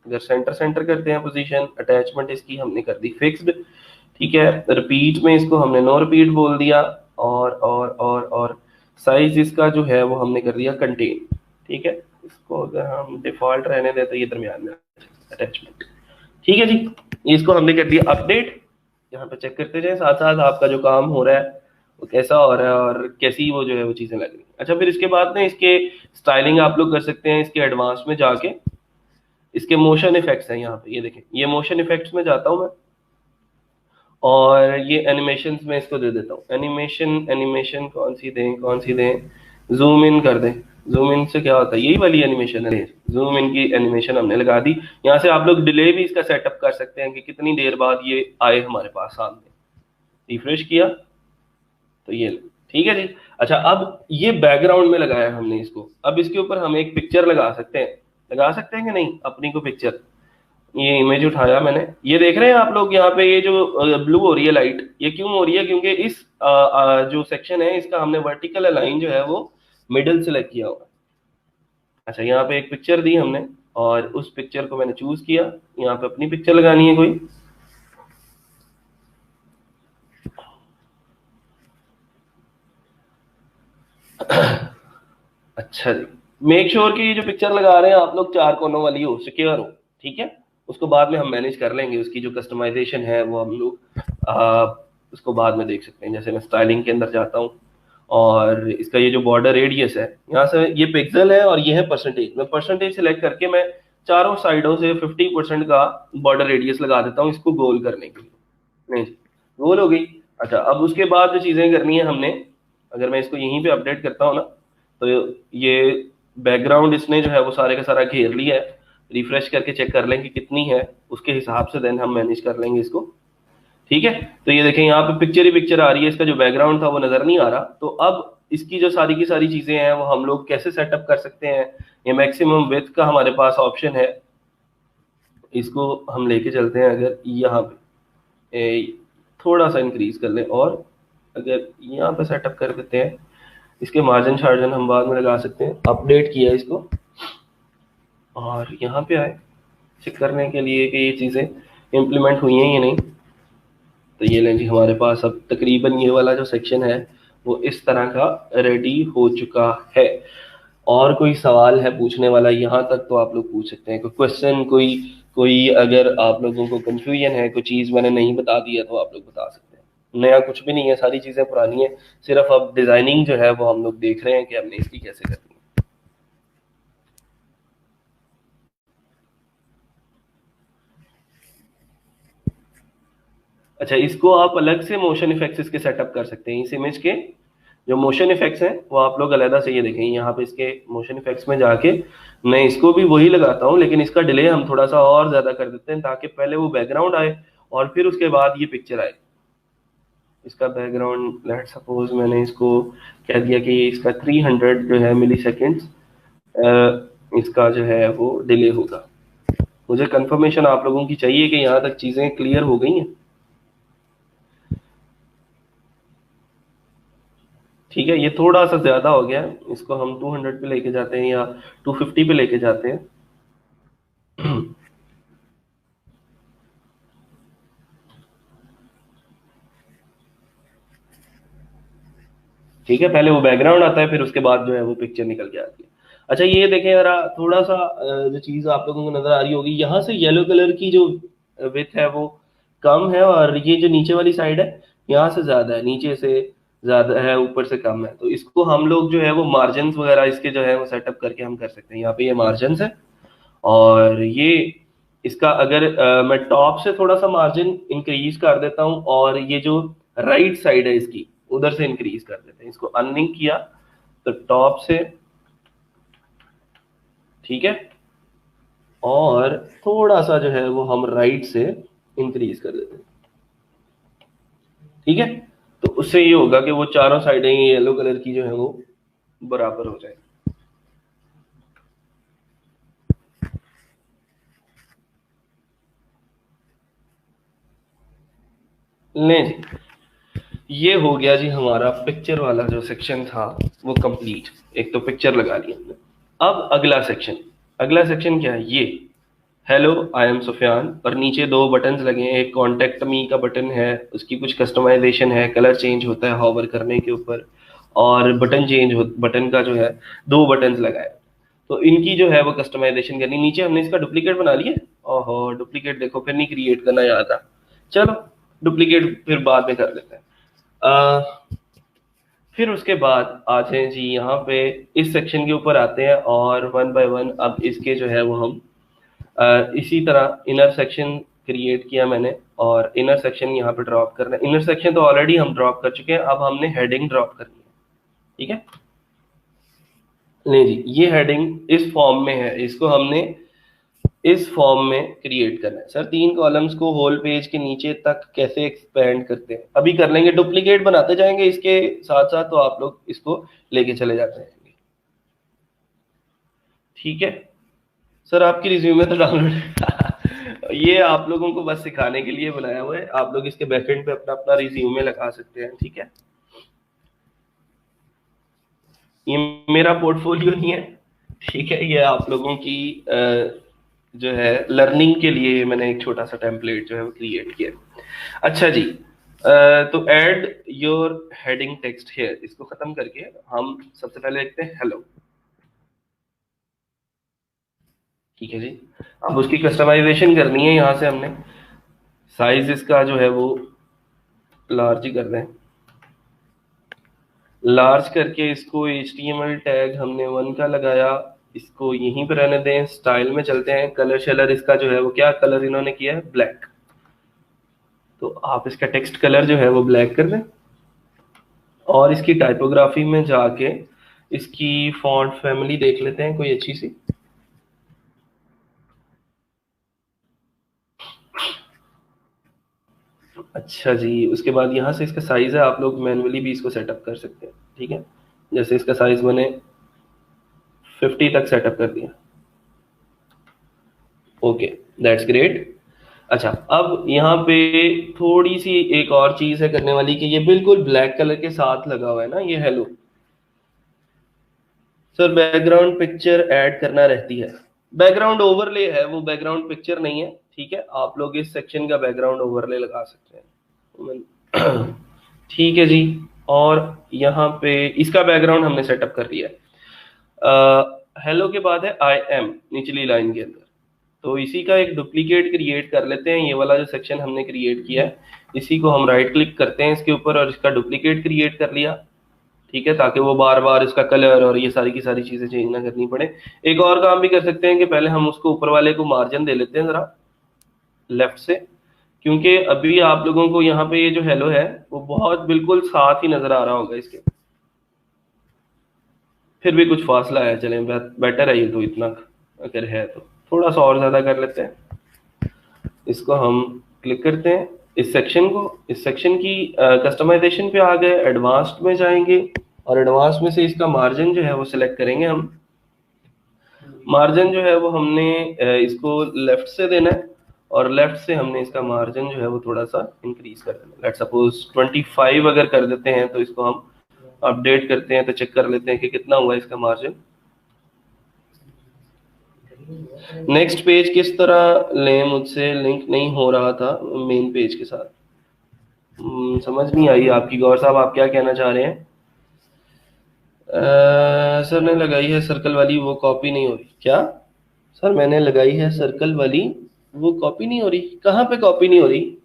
अगर सेंटर सेंटर करते हैं पोजीशन, अटैचमेंट इसकी हमने कर दी फिक्स्ड, ठीक है। रिपीट में इसको हमने नो रिपीट बोल दिया, और साइज इसका जो है वो हमने कर दिया कंटेन, ठीक है। इसको अगर हम डिफॉल्ट रहने दें तो ये दरमियान में अटैचमेंट, ठीक है जी। इसको हमने कर दिया अपडेट। यहाँ पे चेक करते जाए साथ साथ आपका जो काम हो रहा है वो कैसा हो रहा है और कैसी वो जो है वो चीजें लग रही हैं। अच्छा फिर इसके बाद ना इसके स्टाइलिंग आप लोग कर सकते हैं इसके एडवांस में जाके। इसके मोशन इफेक्ट्स हैं यहाँ पे, ये देखें, ये मोशन इफेक्ट्स में जाता हूँ मैं और ये एनिमेशन में इसको दे देता हूँ। एनिमेशन एनिमेशन कौन सी दें, कौन सी दें, जूम इन कर दें। जूम इन से क्या होता है, यही वाली एनिमेशन है, जूम इन की एनिमेशन हमने लगा दी। यहाँ से आप लोग डिले भी इसका सेटअप कर सकते हैं कि कितनी देर बाद ये आए हमारे पास सामने। रिफ्रेश किया तो ये, ठीक है जी। अच्छा अब ये बैकग्राउंड में लगाया हमने इसको, अब इसके ऊपर हम एक पिक्चर लगा सकते हैं, लगा सकते हैं कि नहीं अपनी को पिक्चर। ये इमेज उठाया मैंने, ये देख रहे हैं आप लोग यहाँ पे ये जो ब्लू हो रही है लाइट, ये क्यों हो रही है, क्योंकि इस जो सेक्शन है इसका हमने वर्टिकल लाइन जो है वो मिडल सेलेक्ट किया हुआ है। अच्छा यहाँ पे एक पिक्चर दी हमने और उस पिक्चर को मैंने चूज किया, यहाँ पे अपनी पिक्चर लगानी है कोई। अच्छा जी, मेक श्योर कि जो पिक्चर लगा रहे हैं आप लोग चार कोनों वाली हो, सिक्योर हो, ठीक है, उसको बाद में हम मैनेज कर लेंगे, उसकी जो कस्टमाइजेशन है वो हम लोग उसको बाद में देख सकते हैं। जैसे मैं स्टाइलिंग के अंदर जाता हूँ और इसका ये जो बॉर्डर रेडियस है, यहाँ से ये पिक्सल है और ये है परसेंटेज। मैं परसेंटेज सेलेक्ट करके मैं चारों साइडों से 50% का बॉर्डर रेडियस लगा देता हूँ इसको गोल करने के लिए। नहीं, गोल हो गई। अच्छा, अब उसके बाद जो चीजें करनी है हमने, अगर मैं इसको यहीं पे अपडेट करता हूँ ना, तो ये बैकग्राउंड इसने जो है वो सारे का सारा घेर लिया है। रिफ्रेश करके चेक कर लेंगे कितनी है, उसके हिसाब से देन हम मैनेज कर लेंगे इसको। ठीक है, तो ये देखें यहाँ पे पिक्चर ही पिक्चर आ रही है, इसका जो बैकग्राउंड था वो नजर नहीं आ रहा। तो अब इसकी जो सारी की सारी चीजें हैं वो हम लोग कैसे सेटअप कर सकते हैं। ये मैक्सिमम विड्थ का हमारे पास ऑप्शन है, इसको हम लेके चलते हैं। अगर यहाँ पे थोड़ा सा इंक्रीज कर लें और अगर यहाँ पे सेटअप कर देते हैं, इसके मार्जिन शार्जन हम बाद में लगा सकते हैं। अपडेट किया इसको और यहाँ पे आए चेक करने के लिए कि ये चीज़ें इम्प्लीमेंट हुई हैं या नहीं। तो ये लें जी, हमारे पास अब तकरीबन ये वाला जो सेक्शन है वो इस तरह का रेडी हो चुका है। और कोई सवाल है पूछने वाला यहाँ तक तो आप लोग पूछ सकते हैं, कोई क्वेश्चन, कोई कोई अगर आप लोगों को कंफ्यूजन है, कोई चीज़ मैंने नहीं बता दिया तो आप लोग बता सकते हैं। नया कुछ भी नहीं है, सारी चीज़ें पुरानी है, सिर्फ अब डिज़ाइनिंग जो है वो हम लोग देख रहे हैं कि हमने इसकी कैसे करनी है। अच्छा, इसको आप अलग से मोशन इफेक्ट्स इसके सेटअप कर सकते हैं। इस इमेज के जो मोशन इफेक्ट्स हैं वो आप लोग अलग से, ये देखें यहाँ पे इसके मोशन इफेक्ट्स में जाके मैं इसको भी वही लगाता हूँ, लेकिन इसका डिले हम थोड़ा सा और ज्यादा कर देते हैं ताकि पहले वो बैकग्राउंड आए और फिर उसके बाद ये पिक्चर आए। इसका बैकग्राउंड लेट सपोज मैंने इसको कह दिया कि इसका 300 जो है मिली सेकेंड्स इसका जो है वो डिले होगा। मुझे कंफर्मेशन आप लोगों की चाहिए कि यहाँ तक चीजें क्लियर हो गई हैं। ठीक है, ये थोड़ा सा ज्यादा हो गया है, इसको हम 200 पे लेके जाते हैं या 250 पे लेके जाते हैं। ठीक है, पहले वो बैकग्राउंड आता है फिर उसके बाद जो है वो पिक्चर निकल के आती है। अच्छा, ये देखें जरा, थोड़ा सा जो चीज आप लोगों को नजर आ रही होगी, यहाँ से येलो कलर की जो विथ है वो कम है और ये जो नीचे वाली साइड है यहाँ से ज्यादा है, नीचे से ज्यादा है, ऊपर से कम है। तो इसको हम लोग जो है वो मार्जिन वगैरह इसके जो है वो सेटअप करके हम कर सकते हैं। यहाँ पे ये मार्जिन है और ये इसका अगर मैं टॉप से थोड़ा सा मार्जिन इंक्रीज कर देता हूँ और ये जो राइट साइड है इसकी उधर से इंक्रीज कर देते हैं। इसको अनलिंक किया तो टॉप से, ठीक है, और थोड़ा सा जो है वो हम राइट से इंक्रीज कर देते हैं। ठीक है, तो उससे ये होगा कि वो चारों साइडें येलो कलर की जो है वो बराबर हो जाए। लें जी, ये हो गया जी हमारा पिक्चर वाला जो सेक्शन था वो कंप्लीट। एक तो पिक्चर लगा ली हमने। अब अगला सेक्शन, अगला सेक्शन क्या है, ये हेलो आई एम सुफियान और नीचे दो बटन्स लगे हैं। एक कॉन्टेक्ट मी का बटन है, उसकी कुछ कस्टमाइजेशन है, कलर चेंज होता है हॉवर करने के ऊपर, और बटन चेंज हो, बटन का जो है दो बटन्स लगाए। तो इनकी जो है वो कस्टमाइजेशन करनी। नीचे हमने इसका डुप्लीकेट बना लिया। ओहो, डुप्लीकेट देखो फिर नहीं क्रिएट करना याद था। चलो, डुप्लीकेट फिर बाद में कर लेते हैं। फिर उसके बाद आते हैं जी यहाँ पे, इस सेक्शन के ऊपर आते हैं और वन बाय वन अब इसके जो है वो हम इसी तरह इनर सेक्शन क्रिएट किया मैंने और इनर सेक्शन यहाँ पे ड्रॉप करना है। इनर सेक्शन तो ऑलरेडी हम ड्रॉप कर चुके हैं, अब हमने हेडिंग ड्रॉप करनी है। ठीक है, नहीं जी, ये हेडिंग इस फॉर्म में है, इसको हमने इस फॉर्म में क्रिएट करना है। सर 3 कॉलम्स को होल पेज के नीचे तक कैसे एक्सपेंड करते हैं, अभी कर लेंगे, डुप्लीकेट बनाते जाएंगे इसके साथ साथ, तो आप लोग इसको लेके चले जाते हैं। ठीक है सर, आपकी रिज्यूमे तो डाउनलोड ये आप लोगों को बस सिखाने के लिए बनाया हुआ है, आप लोग इसके बैकएंड पे अपना अपना रिज्यूमे लगा सकते हैं। ठीक है, ये मेरा पोर्टफोलियो नहीं है। ठीक है, ये आप लोगों की जो है लर्निंग के लिए मैंने एक छोटा सा टेम्पलेट जो है वो क्रिएट किया। अच्छा जी, तो add your heading text here, इसको खत्म करके हम सबसे पहले लिखते हैं हेलो। ठीक है जी। अब उसकी कस्टमाइजेशन करनी है, यहाँ से हमने साइज इसका जो है वो लार्ज ही कर दें। लार्ज करके इसको HTML टैग हमने 1 का लगाया, इसको यहीं पर रहने दें। स्टाइल में चलते हैं। कलर शेलर इसका जो है वो क्या कलर इन्होंने किया है, ब्लैक। तो आप इसका टेक्स्ट कलर जो है वो ब्लैक कर दें, और इसकी टाइपोग्राफी में जाके इसकी फॉन्ट फैमिली देख लेते हैं कोई अच्छी सी। अच्छा जी, उसके बाद यहाँ से इसका साइज है, आप लोग मैनुअली भी इसको सेटअप कर सकते हैं। ठीक है, जैसे इसका साइज मैंने 50 तक सेटअप कर दिया। Okay, that's great. अच्छा, अब यहाँ पे थोड़ी सी एक और चीज है करने वाली कि ये बिल्कुल ब्लैक कलर के साथ लगा हुआ है ना, ये hello. Sir background picture add करना रहती है, बैकग्राउंड ओवरले है वो, बैकग्राउंड पिक्चर नहीं है। ठीक है, आप लोग इस सेक्शन का बैकग्राउंड ओवरले लगा सकते हैं। ठीक है जी। और यहाँ पे इसका बैकग्राउंड हमने सेटअप कर दिया है। हेलो के बाद है आई एम निचली लाइन के अंदर, तो इसी का एक डुप्लीकेट क्रिएट कर लेते हैं। ये वाला जो सेक्शन हमने क्रिएट किया है, इसी को हम राइट क्लिक करते हैं इसके ऊपर और इसका डुप्लीकेट क्रिएट कर लिया। ठीक है, ताकि वो बार बार इसका कलर और ये सारी की सारी चीजें चेंज ना करनी पड़े। एक और काम भी कर सकते हैं कि पहले हम उसको ऊपर वाले को मार्जिन दे लेते हैं जरा लेफ्ट से, क्योंकि अभी आप लोगों को यहाँ पे ये जो हेलो है वो बहुत बिल्कुल साथ ही नजर आ रहा होगा इसके, फिर भी कुछ फासला है। चलें, बेटर है ये तो, इतना अगर है तो थोड़ा सा और ज्यादा कर लेते हैं। इसको हम क्लिक करते हैं इस सेक्शन को, इस सेक्शन की कस्टमाइजेशन पे आ गए, एडवांस्ड में जाएंगे और एडवांस में से इसका मार्जिन जो है वो सिलेक्ट करेंगे हम। मार्जिन जो है वो हमने इसको लेफ्ट से देना है, और लेफ्ट से हमने इसका मार्जिन जो है वो थोड़ा सा इंक्रीज कर देना है। लेट सपोज 25 अगर कर देते हैं, तो इसको हम अपडेट करते हैं तो चेक कर लेते हैं कि कितना हुआ इसका मार्जिन। नेक्स्ट पेज किस तरह लें, मुझसे लिंक नहीं हो रहा था मेन पेज के साथ। समझ नहीं आई आपकी, गौर साहब आप क्या कहना चाह रहे हैं। सर ने लगाई है सर्कल वाली, वो कॉपी नहीं हो रही क्या। सर मैंने लगाई है सर्कल वाली, वो कॉपी नहीं हो रही। कहाँ पे कॉपी नहीं हो रही।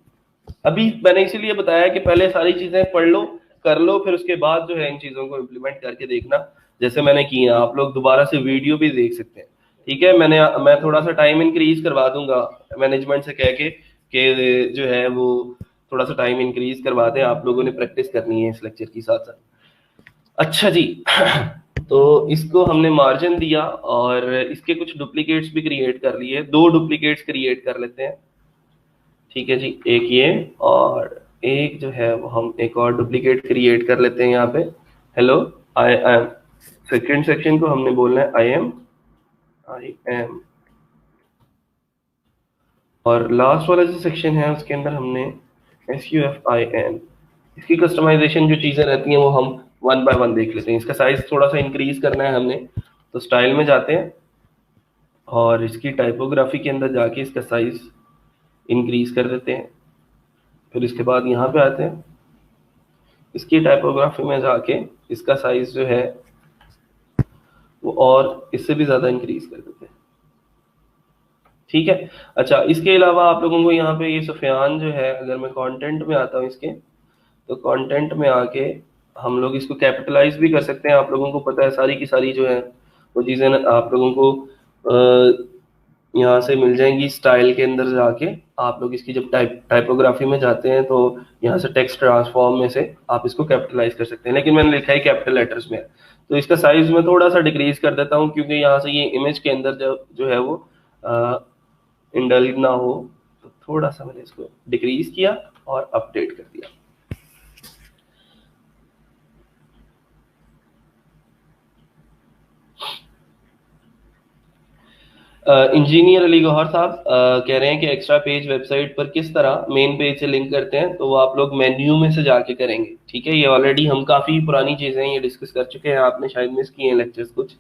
अभी मैंने इसीलिए बताया कि पहले सारी चीजें पढ़ लो, कर लो, फिर उसके बाद जो है इन चीजों को इम्प्लीमेंट करके देखना, जैसे मैंने किया। आप लोग दोबारा से वीडियो भी देख सकते हैं। ठीक है, मैं थोड़ा सा टाइम इंक्रीज करवा दूंगा मैनेजमेंट से कह के कि जो है वो थोड़ा सा टाइम इंक्रीज करवा दें, आप लोगों ने प्रैक्टिस करनी है इस लेक्चर की साथ साथ। अच्छा जी। तो इसको हमने मार्जिन दिया और इसके कुछ डुप्लीकेट्स भी क्रिएट कर लिए, 2 डुप्लीकेट्स क्रिएट कर लेते हैं। ठीक है जी, एक ये और एक जो है वो हम एक और डुप्लीकेट क्रिएट कर लेते हैं यहाँ पे। Hello I M, second section को हमने बोलना है आई एम, और लास्ट वाला जो सेक्शन है उसके अंदर हमने SUFIN। इसकी कस्टमाइजेशन जो चीजें रहती हैं वो हम 1 बाय 1 देख लेते हैं। इसका साइज थोड़ा सा इंक्रीज करना है हमने, तो स्टाइल में जाते हैं और इसकी टाइपोग्राफी के अंदर जाके इसका साइज इंक्रीज कर देते हैं। फिर इसके बाद यहाँ पे आते हैं, इसकी टाइपोग्राफी में जाके इसका साइज जो है वो और इससे भी ज्यादा इंक्रीज कर देते हैं। ठीक है। अच्छा, इसके अलावा आप लोगों को यहाँ पे ये सुफियान जो है, अगर मैं कंटेंट में आता हूँ इसके, तो कंटेंट में आके हम लोग इसको कैपिटलाइज भी कर सकते हैं। आप लोगों को पता है सारी की सारी जो है वो चीज़ें आप लोगों को यहाँ से मिल जाएंगी। स्टाइल के अंदर जाके आप लोग इसकी जब टाइपोग्राफी में जाते हैं तो यहाँ से टेक्स्ट ट्रांसफॉर्म में से आप इसको कैपिटलाइज कर सकते हैं, लेकिन मैंने लिखा है कैपिटल लेटर्स में, तो इसका साइज मैं थोड़ा सा डिक्रीज कर देता हूँ, क्योंकि यहाँ से ये इमेज के अंदर जो है वो इंडल्ज ना हो। तो थोड़ा सा मैंने इसको डिक्रीज किया और अपडेट कर दिया। इंजीनियर अली गौहर साहब कह रहे हैं कि एक्स्ट्रा पेज वेबसाइट पर किस तरह मेन पेज से लिंक करते हैं, तो वो आप लोग मेन्यू में से जाके करेंगे। ठीक है, ये ऑलरेडी हम काफ़ी पुरानी चीज़ें ये डिस्कस कर चुके हैं, आपने शायद मिस किए हैं लेक्चर्स कुछ।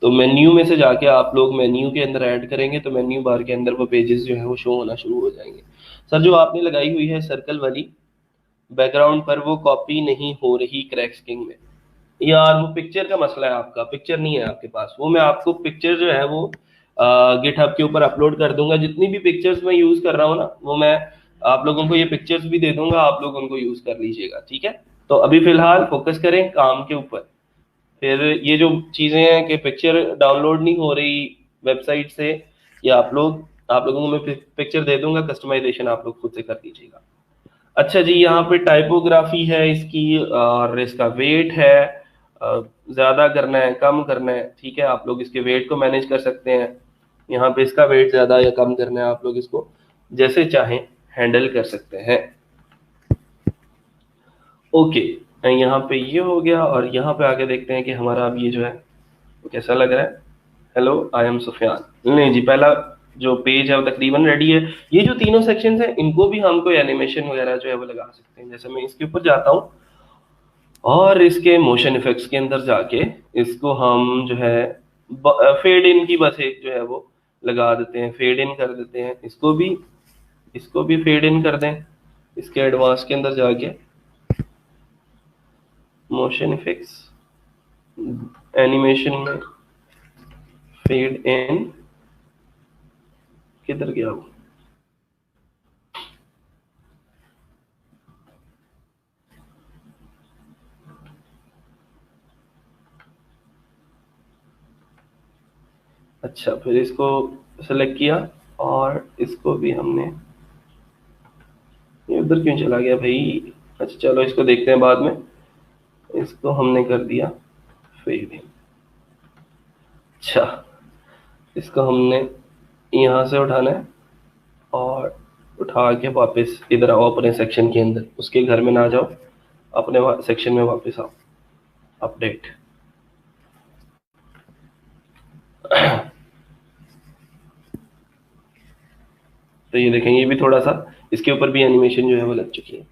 तो मेन्यू में से जाके आप लोग मेन्यू के अंदर ऐड करेंगे तो मेन्यू बार के अंदर वो पेजेस जो है वो शो होना शुरू हो जाएंगे। सर जो आपने लगाई हुई है सर्कल वाली बैकग्राउंड पर, वो कॉपी नहीं हो रही क्रैक्स किंग में। यार वो पिक्चर का मसला है, आपका पिक्चर नहीं है आपके पास। वो मैं आपको पिक्चर जो है वो गिटहब के ऊपर अपलोड कर दूंगा। जितनी भी पिक्चर्स मैं यूज कर रहा हूँ ना, वो मैं आप लोगों को ये पिक्चर्स भी दे दूंगा, आप लोग उनको यूज कर लीजिएगा, ठीक है। तो अभी फिलहाल फोकस करें काम के ऊपर। फिर ये जो चीजें हैं कि पिक्चर डाउनलोड नहीं हो रही वेबसाइट से, या आप लोगों को मैं पिक्चर दे दूंगा, कस्टमाइजेशन आप लोग खुद से कर लीजिएगा। अच्छा जी, यहाँ पे टाइपोग्राफी है इसकी, और इसका वेट है, ज्यादा करना है कम करना है, ठीक है। आप लोग इसके वेट को मैनेज कर सकते हैं। यहाँ पे इसका वेट ज्यादा या कम करना है, आप लोग इसको जैसे चाहें हैंडल कर सकते हैं। ओके, यहाँ पे ये हो गया, और यहाँ पे आके देखते हैं कि हमारा अब ये जो है वो कैसा लग रहा है। Hello, I am Sufiyan. नहीं जी, पहला जो पेज है वो तकरीबन रेडी है। ये जो तीनों सेक्शंस हैं, इनको भी हम कोई एनिमेशन वगैरह जो है वो लगा सकते हैं। जैसे मैं इसके ऊपर जाता हूँ और इसके मोशन इफेक्ट्स के अंदर जाके इसको हम जो है फेड इन की बस एक जो है वो लगा देते हैं, फेड इन कर देते हैं। इसको भी फेड इन कर दें। इसके एडवांस के अंदर जाके मोशन इफेक्ट्स एनिमेशन में फेड इन, किधर गया वो? अच्छा, फिर इसको सेलेक्ट किया और इसको भी हमने, ये उधर क्यों चला गया भाई? अच्छा चलो, इसको देखते हैं बाद में। इसको हमने कर दिया फेड इन। अच्छा, इसको हमने यहाँ से उठाना है और उठा के वापस इधर आओ अपने सेक्शन के अंदर, उसके घर में ना जाओ, अपने सेक्शन में वापस आओ। अपडेट। तो ये देखें, ये भी थोड़ा सा इसके ऊपर भी एनिमेशन जो है वो लग चुकी है।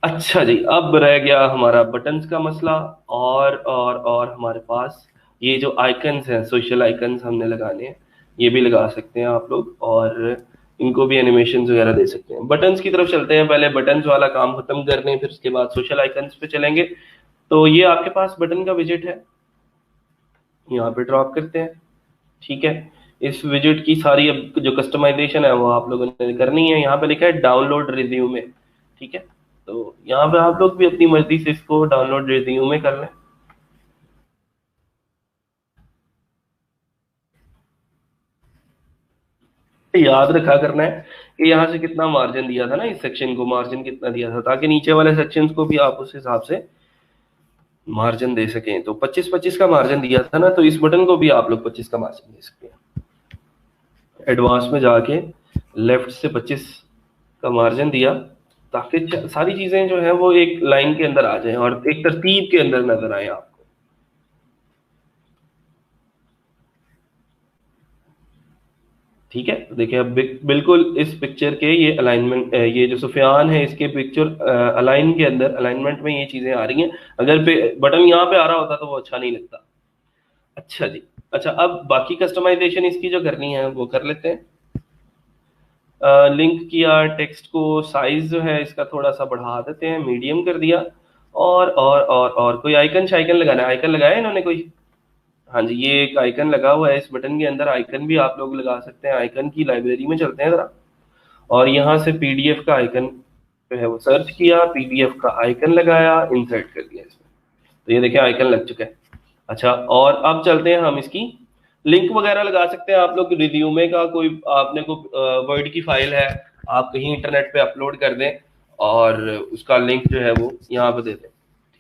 अच्छा जी, अब रह गया हमारा बटन्स का मसला। और हमारे पास ये जो आइकन्स हैं, सोशल आइकन्स हमने लगाने हैं, ये भी लगा सकते हैं आप लोग, और इनको भी एनिमेशन वगैरह दे सकते हैं। बटन्स की तरफ चलते हैं, पहले बटन्स वाला काम खत्म करने हैं, फिर उसके बाद सोशल आइकन्स पे चलेंगे। तो ये आपके पास बटन का विजेट है, यहाँ पे ड्रॉप करते हैं, ठीक है। इस विजेट की सारी अब जो कस्टमाइजेशन है वो आप लोगों ने करनी है। यहाँ पे लिखा है डाउनलोड रिज्यूमे, ठीक है। तो यहाँ पे आप लोग भी अपनी मर्जी से इसको डाउनलोड रिज्यूमे कर लें। याद रखा करना है कि यहाँ से कितना मार्जिन दिया था ना, इस सेक्शन को मार्जिन कितना दिया था, ताकि नीचे वाले सेक्शंस को भी आप उस हिसाब से मार्जिन दे सकें। तो 25-25 का मार्जिन दिया था ना, तो इस बटन को भी आप लोग 25 का मार्जिन दे सकते हैं। एडवांस में जाके लेफ्ट से 25 का मार्जिन दिया, ताकि सारी चीजें जो है वो एक लाइन के अंदर आ जाए और एक तरतीब के अंदर नजर आए आपको। ठीक है, तो देखिए अब बिल्कुल इस पिक्चर के ये अलाइनमेंट, ये जो सुफियान है इसके पिक्चर अलाइन के अंदर अलाइनमेंट में ये चीजें आ रही हैं। अगर बटन यहाँ पे आ रहा होता तो वो अच्छा नहीं लगता। अच्छा जी, अच्छा अब बाकी कस्टमाइजेशन इसकी जो करनी है वो कर लेते हैं। लिंक किया, टेक्स्ट को साइज जो है इसका थोड़ा सा बढ़ा देते हैं, मीडियम कर दिया। और कोई आइकन शाइकन लगाना है? आइकन लगाया इन्होंने कोई? हाँ जी, ये एक आइकन लगा हुआ है इस बटन के अंदर, आइकन भी आप लोग लगा सकते हैं। आइकन की लाइब्रेरी में चलते हैं जरा, और यहाँ से पीडीएफ का आइकन जो है वो सर्च किया, पीडीएफ का आइकन लगाया, इंसर्ट कर दिया इसमें। तो ये देखिए आइकन लग चुका है। अच्छा, और अब चलते हैं हम इसकी लिंक वगैरह लगा सकते हैं। आप लोग रिज्यूमे का कोई आपने को वर्ड की फाइल है, आप कहीं इंटरनेट पे अपलोड कर दें और उसका लिंक जो है वो यहाँ पे दे दें,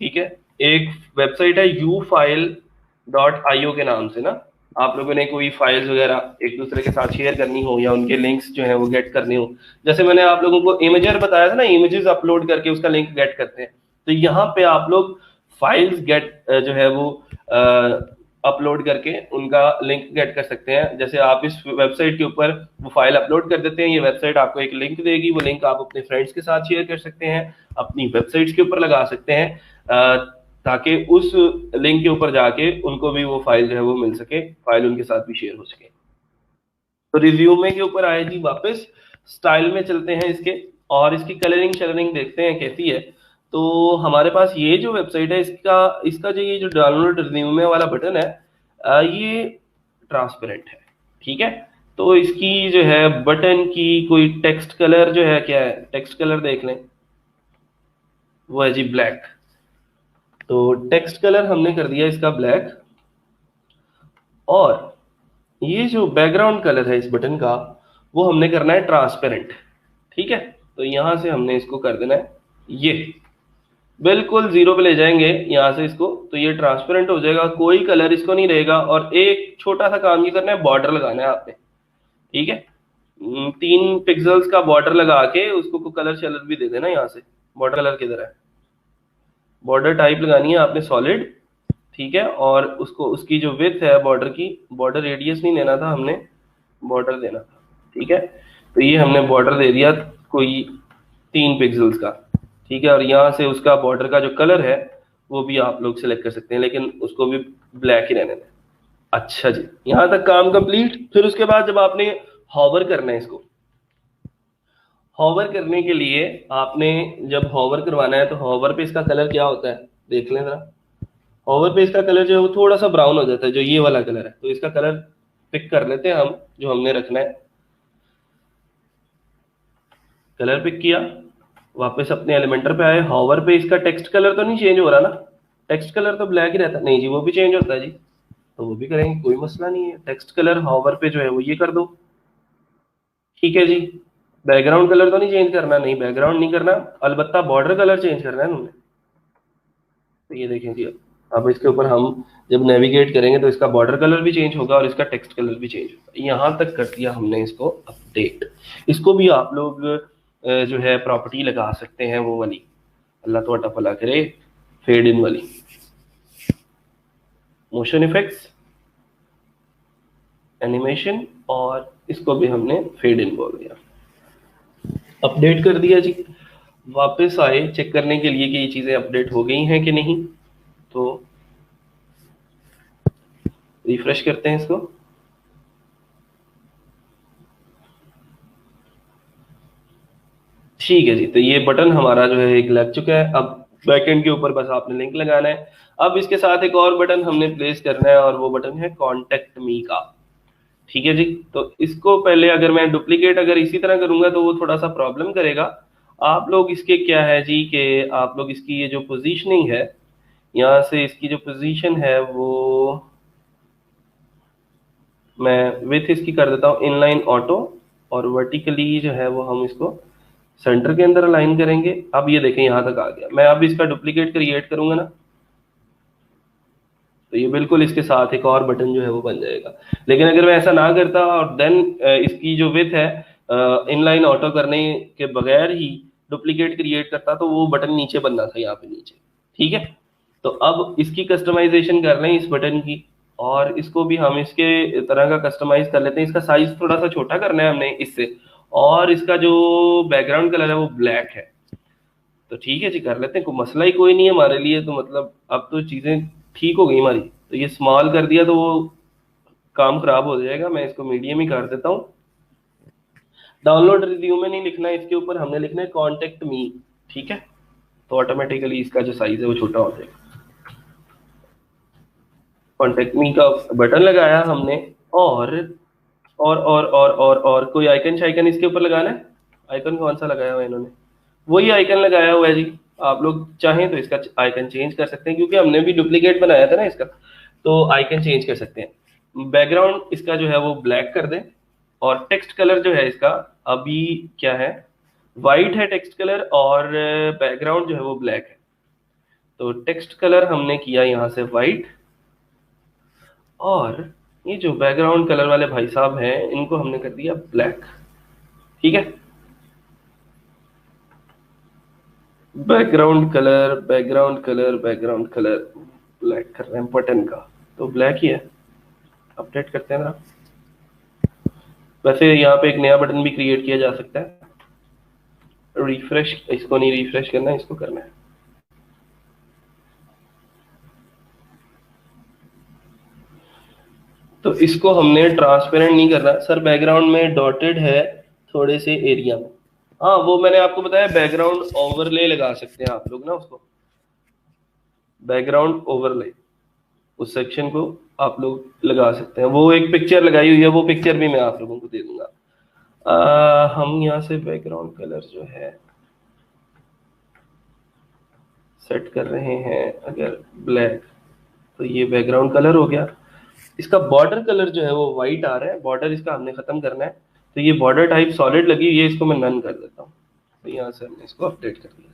ठीक है। एक वेबसाइट है ufile.io के नाम से ना, आप लोगों ने कोई फाइल्स वगैरह एक दूसरे के साथ शेयर करनी हो या उनके लिंक्स जो है वो गेट करने हो, जैसे मैंने आप लोगों को इमेजर बताया था ना, इमेजेस अपलोड करके उसका लिंक गेट करते हैं। तो यहाँ पे आप लोग फाइल्स गेट जो है वो अपलोड करके उनका लिंक गेट कर सकते हैं। जैसे आप इस वेबसाइट के ऊपर वो फाइल अपलोड कर देते हैं, ये वेबसाइट आपको एक लिंक देगी, वो लिंक आप अपने फ्रेंड्स के साथ शेयर कर सकते हैं, अपनी वेबसाइट्स के ऊपर लगा सकते हैं, ताकि उस लिंक के ऊपर जाके उनको भी वो फाइल जो है वो मिल सके, फाइल उनके साथ भी शेयर हो सके। तो रिज्यूमे के ऊपर आए जी वापस, स्टाइल में चलते हैं इसके, और इसकी कलरिंग शलरिंग देखते हैं कैसी है। तो हमारे पास ये जो वेबसाइट है, इसका इसका जो ये जो डाउनलोड रिज्यूमे वाला बटन है, ये ट्रांसपेरेंट है, ठीक है। तो इसकी जो है बटन की कोई टेक्स्ट कलर जो है, क्या है टेक्स्ट कलर देख लें, वो है जी ब्लैक। तो टेक्स्ट कलर हमने कर दिया इसका ब्लैक, और ये जो बैकग्राउंड कलर है इस बटन का, वो हमने करना है ट्रांसपेरेंट। ठीक है, तो यहां से हमने इसको कर देना है, ये बिल्कुल जीरो पे ले जाएंगे यहां से इसको, तो ये ट्रांसपेरेंट हो जाएगा, कोई कलर इसको नहीं रहेगा। और एक छोटा सा काम ये करना है, बॉर्डर लगाना है आपने। ठीक है, 3 पिक्सल्स का बॉर्डर लगा के उसको कलर शलर भी दे देना यहाँ से। बॉर्डर कलर किधर है, बॉर्डर टाइप लगानी है आपने सॉलिड। ठीक है, और उसको उसकी जो विड्थ है बॉर्डर की, बॉर्डर रेडियस नहीं लेना था हमने, बॉर्डर देना था। ठीक है, तो ये हमने बॉर्डर दे दिया कोई 3 पिक्सल्स का। ठीक है, और यहाँ से उसका बॉर्डर का जो कलर है वो भी आप लोग सेलेक्ट कर सकते हैं, लेकिन उसको भी ब्लैक ही रहने दें। अच्छा जी, यहाँ तक काम कंप्लीट। फिर उसके बाद जब आपने हॉवर करना है इसको, हॉवर करने के लिए आपने जब हॉवर करवाना है, तो हॉवर पे इसका कलर क्या होता है देख लें जरा। हॉवर पे इसका कलर जो है वो थोड़ा सा ब्राउन हो जाता है, जो ये वाला कलर है। तो इसका कलर पिक कर लेते हैं हम, जो हमने रखना है। कलर पिक किया, वापस अपने एलिमेंटर पे आए, हॉवर पे इसका टेक्स्ट कलर तो नहीं चेंज हो रहा ना, टेक्स्ट कलर तो ब्लैक ही रहता है। नहीं जी, वो भी चेंज होता है जी, तो वो भी करेंगे, कोई मसला नहीं है। टेक्स्ट कलर हॉवर पे जो है वो ये कर दो। ठीक है जी, बैकग्राउंड कलर तो नहीं चेंज करना, नहीं बैकग्राउंड नहीं करना, अलबत्ता बॉर्डर कलर चेंज करना है उन्होंने। तो ये देखें जी, अब इसके ऊपर हम जब नेविगेट करेंगे तो इसका बॉर्डर कलर भी चेंज होगा और इसका टेक्स्ट कलर भी चेंज होगा। यहाँ तक कर दिया हमने इसको अपडेट। इसको भी आप लोग जो है प्रॉपर्टी लगा सकते हैं, वो वाली, अल्लाह तो अटा भला करे, फेड इन वाली, मोशन इफेक्ट्स, एनिमेशन, और इसको भी हमने फेड इन बोल दिया। अपडेट कर दिया जी। वापस आए चेक करने के लिए कि ये चीजें अपडेट हो गई हैं कि नहीं, तो रिफ्रेश करते हैं इसको। ठीक है जी, तो ये बटन हमारा जो है एक लग चुका है। अब बैकएंड के ऊपर बस आपने लिंक लगाना है। अब इसके साथ एक और बटन हमने प्लेस करना है, और वो बटन है कॉन्टेक्ट मी का। ठीक है जी, तो इसको पहले अगर मैं डुप्लीकेट अगर इसी तरह करूंगा तो वो थोड़ा सा प्रॉब्लम करेगा। आप लोग इसके क्या है जी, कि आप लोग इसकी ये जो पोजीशनिंग है, यहाँ से इसकी जो पोजीशन है वो मैं विथ इसकी कर देता हूँ इनलाइन ऑटो, और वर्टिकली जो है वो हम इसको सेंटर के अंदर अलाइन करेंगे। अब ये देखें यहाँ तक आ गया। मैं अब इसका डुप्लीकेट क्रिएट करूंगा ना, तो ये बिल्कुल इसके साथ एक और बटन जो है वो बन जाएगा। लेकिन अगर मैं ऐसा ना करता और देन इसकी जो विथ है इनलाइन ऑटो करने के बगैर ही डुप्लीकेट क्रिएट करता, तो वो बटन नीचे बनना था, यहाँ पे नीचे। ठीक है, तो अब इसकी कस्टमाइजेशन कर रहे हैं इस बटन की, और इसको भी हम इसके तरह का कस्टमाइज कर लेते हैं। इसका साइज थोड़ा सा छोटा करना है हमने इससे, और इसका जो बैकग्राउंड कलर है वो ब्लैक है। तो ठीक है जी, कर लेते हैं, कोई मसला ही कोई नहीं है हमारे लिए। तो मतलब अब तो चीजें ठीक हो गई हमारी। तो ये स्मॉल कर दिया तो वो काम खराब हो जाएगा, मैं इसको मीडियम ही कर देता हूँ। डाउनलोड रिव्यू में नहीं लिखना है, इसके ऊपर हमने लिखना है कॉन्टेक्ट मी। ठीक है, तो ऑटोमेटिकली इसका जो साइज है वो छोटा हो जाएगा। कॉन्टेक्ट मी का बटन लगाया हमने, और कोई आइकन शाइकन इसके ऊपर लगाना है। आइकन कौन सा लगाया हुआ है इन्होंने, वही आइकन लगाया हुआ है जी। आप लोग चाहें तो इसका आइकन चेंज कर सकते हैं, क्योंकि हमने भी डुप्लीकेट बनाया था ना इसका, तो आइकन चेंज कर सकते हैं। बैकग्राउंड इसका जो है वो ब्लैक कर दें, और टेक्स्ट कलर जो है इसका अभी क्या है, वाइट है टेक्स्ट कलर, और बैकग्राउंड जो है वो ब्लैक है। तो टेक्स्ट कलर हमने किया यहाँ से वाइट, और ये जो बैकग्राउंड कलर वाले भाई साहब हैं इनको हमने कर दिया ब्लैक। ठीक है, background colour background colour background colour black कर रहे हैं बटन का, तो ब्लैक ही है। अपडेट करते हैं ना। वैसे यहाँ पे एक नया बटन भी क्रिएट किया जा सकता है। रिफ्रेश, इसको नहीं रिफ्रेश करना है, इसको करना है। तो इसको हमने ट्रांसपेरेंट नहीं करना सर, बैकग्राउंड में डॉटेड है थोड़े से एरिया में। हाँ, वो मैंने आपको बताया, बैकग्राउंड ओवरले लगा सकते हैं आप लोग ना उसको, बैकग्राउंड ओवरले। उस सेक्शन को आप लोग लगा सकते हैं। वो एक पिक्चर लगाई हुई है, वो पिक्चर भी मैं आप लोगों को दे दूंगा। हम यहाँ से बैकग्राउंड कलर जो है सेट कर रहे हैं, अगर ब्लैक, तो ये बैकग्राउंड कलर हो गया। इसका बॉर्डर कलर जो है वो वाइट आ रहा है, बॉर्डर इसका हमने खत्म करना है, तो ये बॉर्डर टाइप सॉलिड लगी हुई है, इसको मैं नन कर देता हूँ। तो यहाँ से हमने इसको अपडेट कर दिया।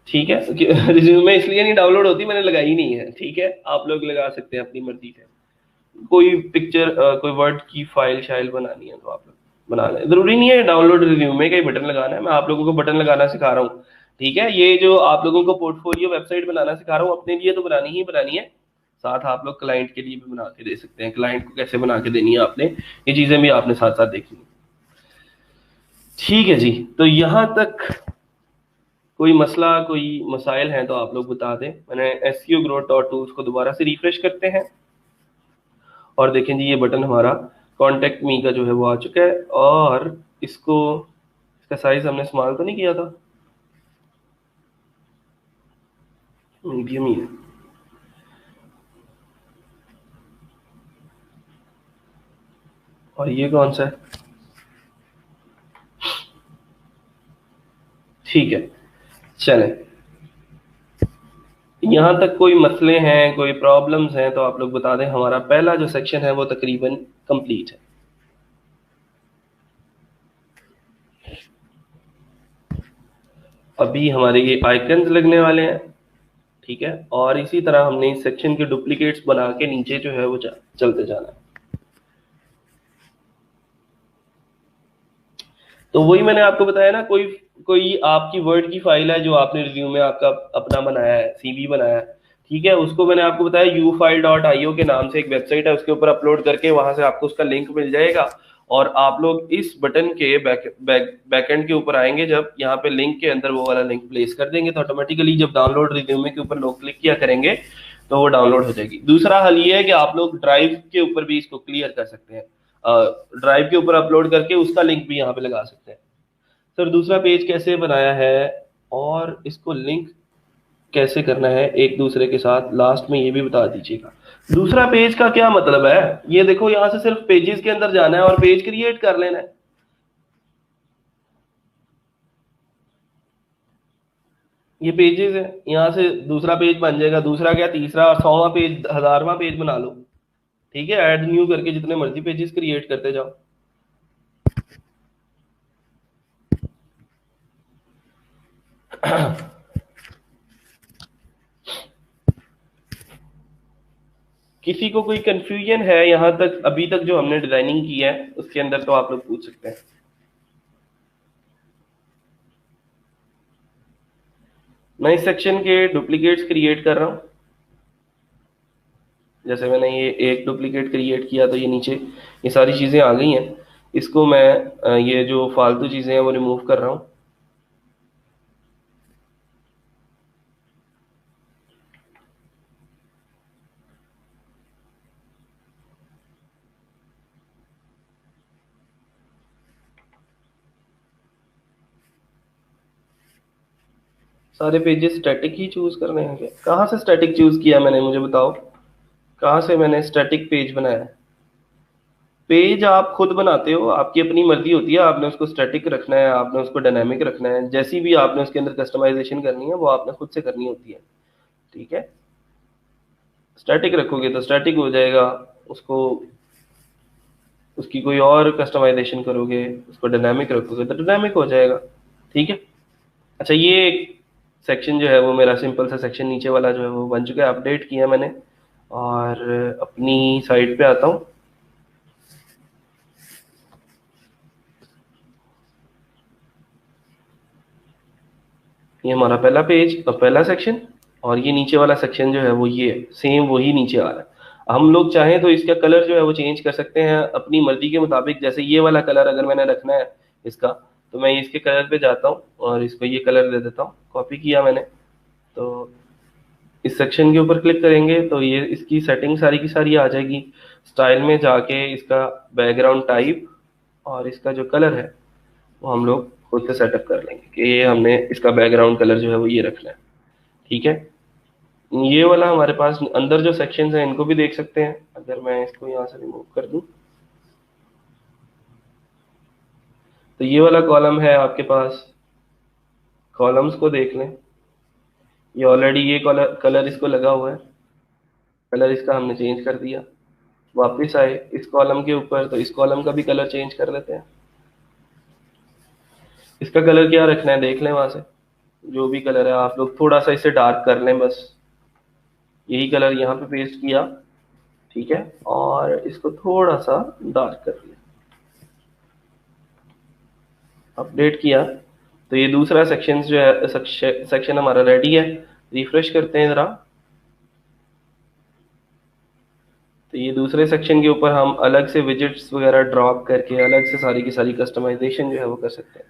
ठीक है, रिज्यूमे इसलिए नहीं डाउनलोड होती, मैंने लगाई नहीं है। ठीक है, आप लोग लगा सकते हैं अपनी मर्जी से। कोई पिक्चर, कोई वर्ड की फाइल शाइल बनानी है तो आप लोग बना लें, जरूरी नहीं है डाउनलोड रिज्यूमे का ही बटन लगाना है। मैं आप लोगों को बटन लगाना सिखा रहा हूँ। ठीक है, ये जो आप लोगों को पोर्टफोलियो वेबसाइट बनाना सिखा रहा हूँ, अपने लिए तो बनानी ही बनानी है, साथ आप लोग क्लाइंट के लिए भी बना के दे सकते हैं। क्लाइंट को कैसे बना के देनी है आपने, ये चीजें भी आपने साथ साथ देखनी है। ठीक है जी, तो यहां तक कोई मसला, कोई मसाइल हैं तो आप लोग बता दें। मैंने SEO Growth .tools को दोबारा से रिफ्रेश करते हैं और देखें जी, ये बटन हमारा कॉन्टेक्ट मी का जो है वो आ चुका है। और इसको, इसका साइज हमने इस्तेमाल तो नहीं किया था, मीडियम ही है। और ये कौन सा है? ठीक है, चलें। यहाँ तक कोई मसले हैं, कोई प्रॉब्लम्स हैं तो आप लोग बता दें। हमारा पहला जो सेक्शन है वो तकरीबन कंप्लीट है। अभी हमारे ये आइकन्स लगने वाले हैं। ठीक है, और इसी तरह हमने इस सेक्शन के डुप्लीकेट्स बना के नीचे जो है वो चलते जाना है। तो वही मैंने आपको बताया ना, कोई कोई आपकी वर्ड की फाइल है जो आपने रिज्यूमे आपका अपना बनाया है, CV बनाया है। ठीक है, उसको मैंने आपको बताया ufile.io के नाम से एक वेबसाइट है, उसके ऊपर अपलोड करके वहां से आपको उसका लिंक मिल जाएगा। और आप लोग इस बटन के बैकएंड के ऊपर आएंगे, जब यहाँ पे लिंक के अंदर वो वाला लिंक प्लेस कर देंगे तो ऑटोमेटिकली जब डाउनलोड रिज्यूमे के ऊपर लोग क्लिक किया करेंगे तो वो डाउनलोड हो जाएगी। दूसरा हल ये है कि आप लोग ड्राइव के ऊपर भी इसको क्लियर कर सकते हैं, ड्राइव के ऊपर अपलोड करके उसका लिंक भी यहाँ पे लगा सकते हैं। सर दूसरा पेज कैसे बनाया है और इसको लिंक कैसे करना है एक दूसरे के साथ, लास्ट में ये भी बता दीजिएगा। दूसरा पेज का क्या मतलब है? ये देखो, यहाँ से सिर्फ पेजेस के अंदर जाना है और पेज क्रिएट कर लेना है। ये पेजेस है, यहाँ से दूसरा पेज बन जाएगा। दूसरा क्या, तीसरा और 100वां पेज, 1000वां पेज बना लो। ठीक है, ऐड न्यू करके जितने मर्जी पेजेस क्रिएट करते जाओ। किसी को कोई कंफ्यूजन है यहाँ तक, अभी तक जो हमने डिजाइनिंग की है उसके अंदर, तो आप लोग पूछ सकते हैं। मैं इस सेक्शन के डुप्लीकेट्स क्रिएट कर रहा हूँ। जैसे मैंने ये एक डुप्लीकेट क्रिएट किया तो ये नीचे ये सारी चीज़ें आ गई हैं। इसको मैं ये जो फालतू चीज़ें हैं वो रिमूव कर रहा हूँ। सारे पेजेस स्टैटिक ही चूज करने हैं क्या? कहाँ से स्टैटिक चूज किया मैंने, मुझे बताओ। कहाँ से मैंने स्टैटिक पेज बनाया है? पेज आप खुद बनाते हो, आपकी अपनी मर्जी होती है। आपने उसको स्टैटिक रखना है, आपने उसको डायनामिक रखना है, जैसी भी आपने उसके अंदर कस्टमाइजेशन करनी है वो आपने खुद से करनी होती है। ठीक है, स्टैटिक रखोगे तो स्टैटिक हो जाएगा, उसको उसकी कोई और कस्टमाइजेशन करोगे, उसको डायनामिक रखोगे तो डायनामिक हो जाएगा। ठीक है, अच्छा ये सेक्शन जो है वो मेरा सिंपल सा सेक्शन नीचे वाला जो है वो बन चुका है, अपडेट किया मैंने। और अपनी साइट पे आता हूँ। ये हमारा पहला पेज और पहला सेक्शन, और ये नीचे वाला सेक्शन जो है वो ये सेम वही नीचे आ रहा है। हम लोग चाहें तो इसका कलर जो है वो चेंज कर सकते हैं अपनी मर्जी के मुताबिक। जैसे ये वाला कलर अगर मैंने रखना है इसका, तो मैं इसके कलर पे जाता हूँ और इसको ये कलर दे देता हूँ। कॉपी किया मैंने, तो इस सेक्शन के ऊपर क्लिक करेंगे तो ये इसकी सेटिंग सारी की सारी आ जाएगी। स्टाइल में जाके इसका बैकग्राउंड टाइप और इसका जो कलर है वो हम लोग खुद से सेटअप कर लेंगे कि ये हमने इसका बैकग्राउंड कलर जो है वो ये रखना है। ठीक है, ये वाला हमारे पास अंदर जो सेक्शंस हैं इनको भी देख सकते हैं। अगर मैं इसको यहाँ से रिमूव कर दूं तो ये वाला कॉलम है आपके पास, कॉलम्स को देख लें। ये ऑलरेडी ये कलर कलर इसको लगा हुआ है, कलर इसका हमने चेंज कर दिया। वापस आए इस कॉलम के ऊपर तो इस कॉलम का भी कलर चेंज कर लेते हैं। इसका कलर क्या रखना है देख लें वहां से, जो भी कलर है आप लोग थोड़ा सा इसे डार्क कर लें बस। यही कलर यहाँ पे पेस्ट किया, ठीक है, और इसको थोड़ा सा डार्क कर दिया, अपडेट किया तो ये दूसरा सेक्शन जो है सेक्शन हमारा रेडी है। रिफ्रेश करते हैं जरा, तो ये दूसरे सेक्शन के ऊपर हम अलग से विजेट्स वगैरह ड्रॉप करके अलग से सारी की सारी कस्टमाइजेशन जो है वो कर सकते हैं।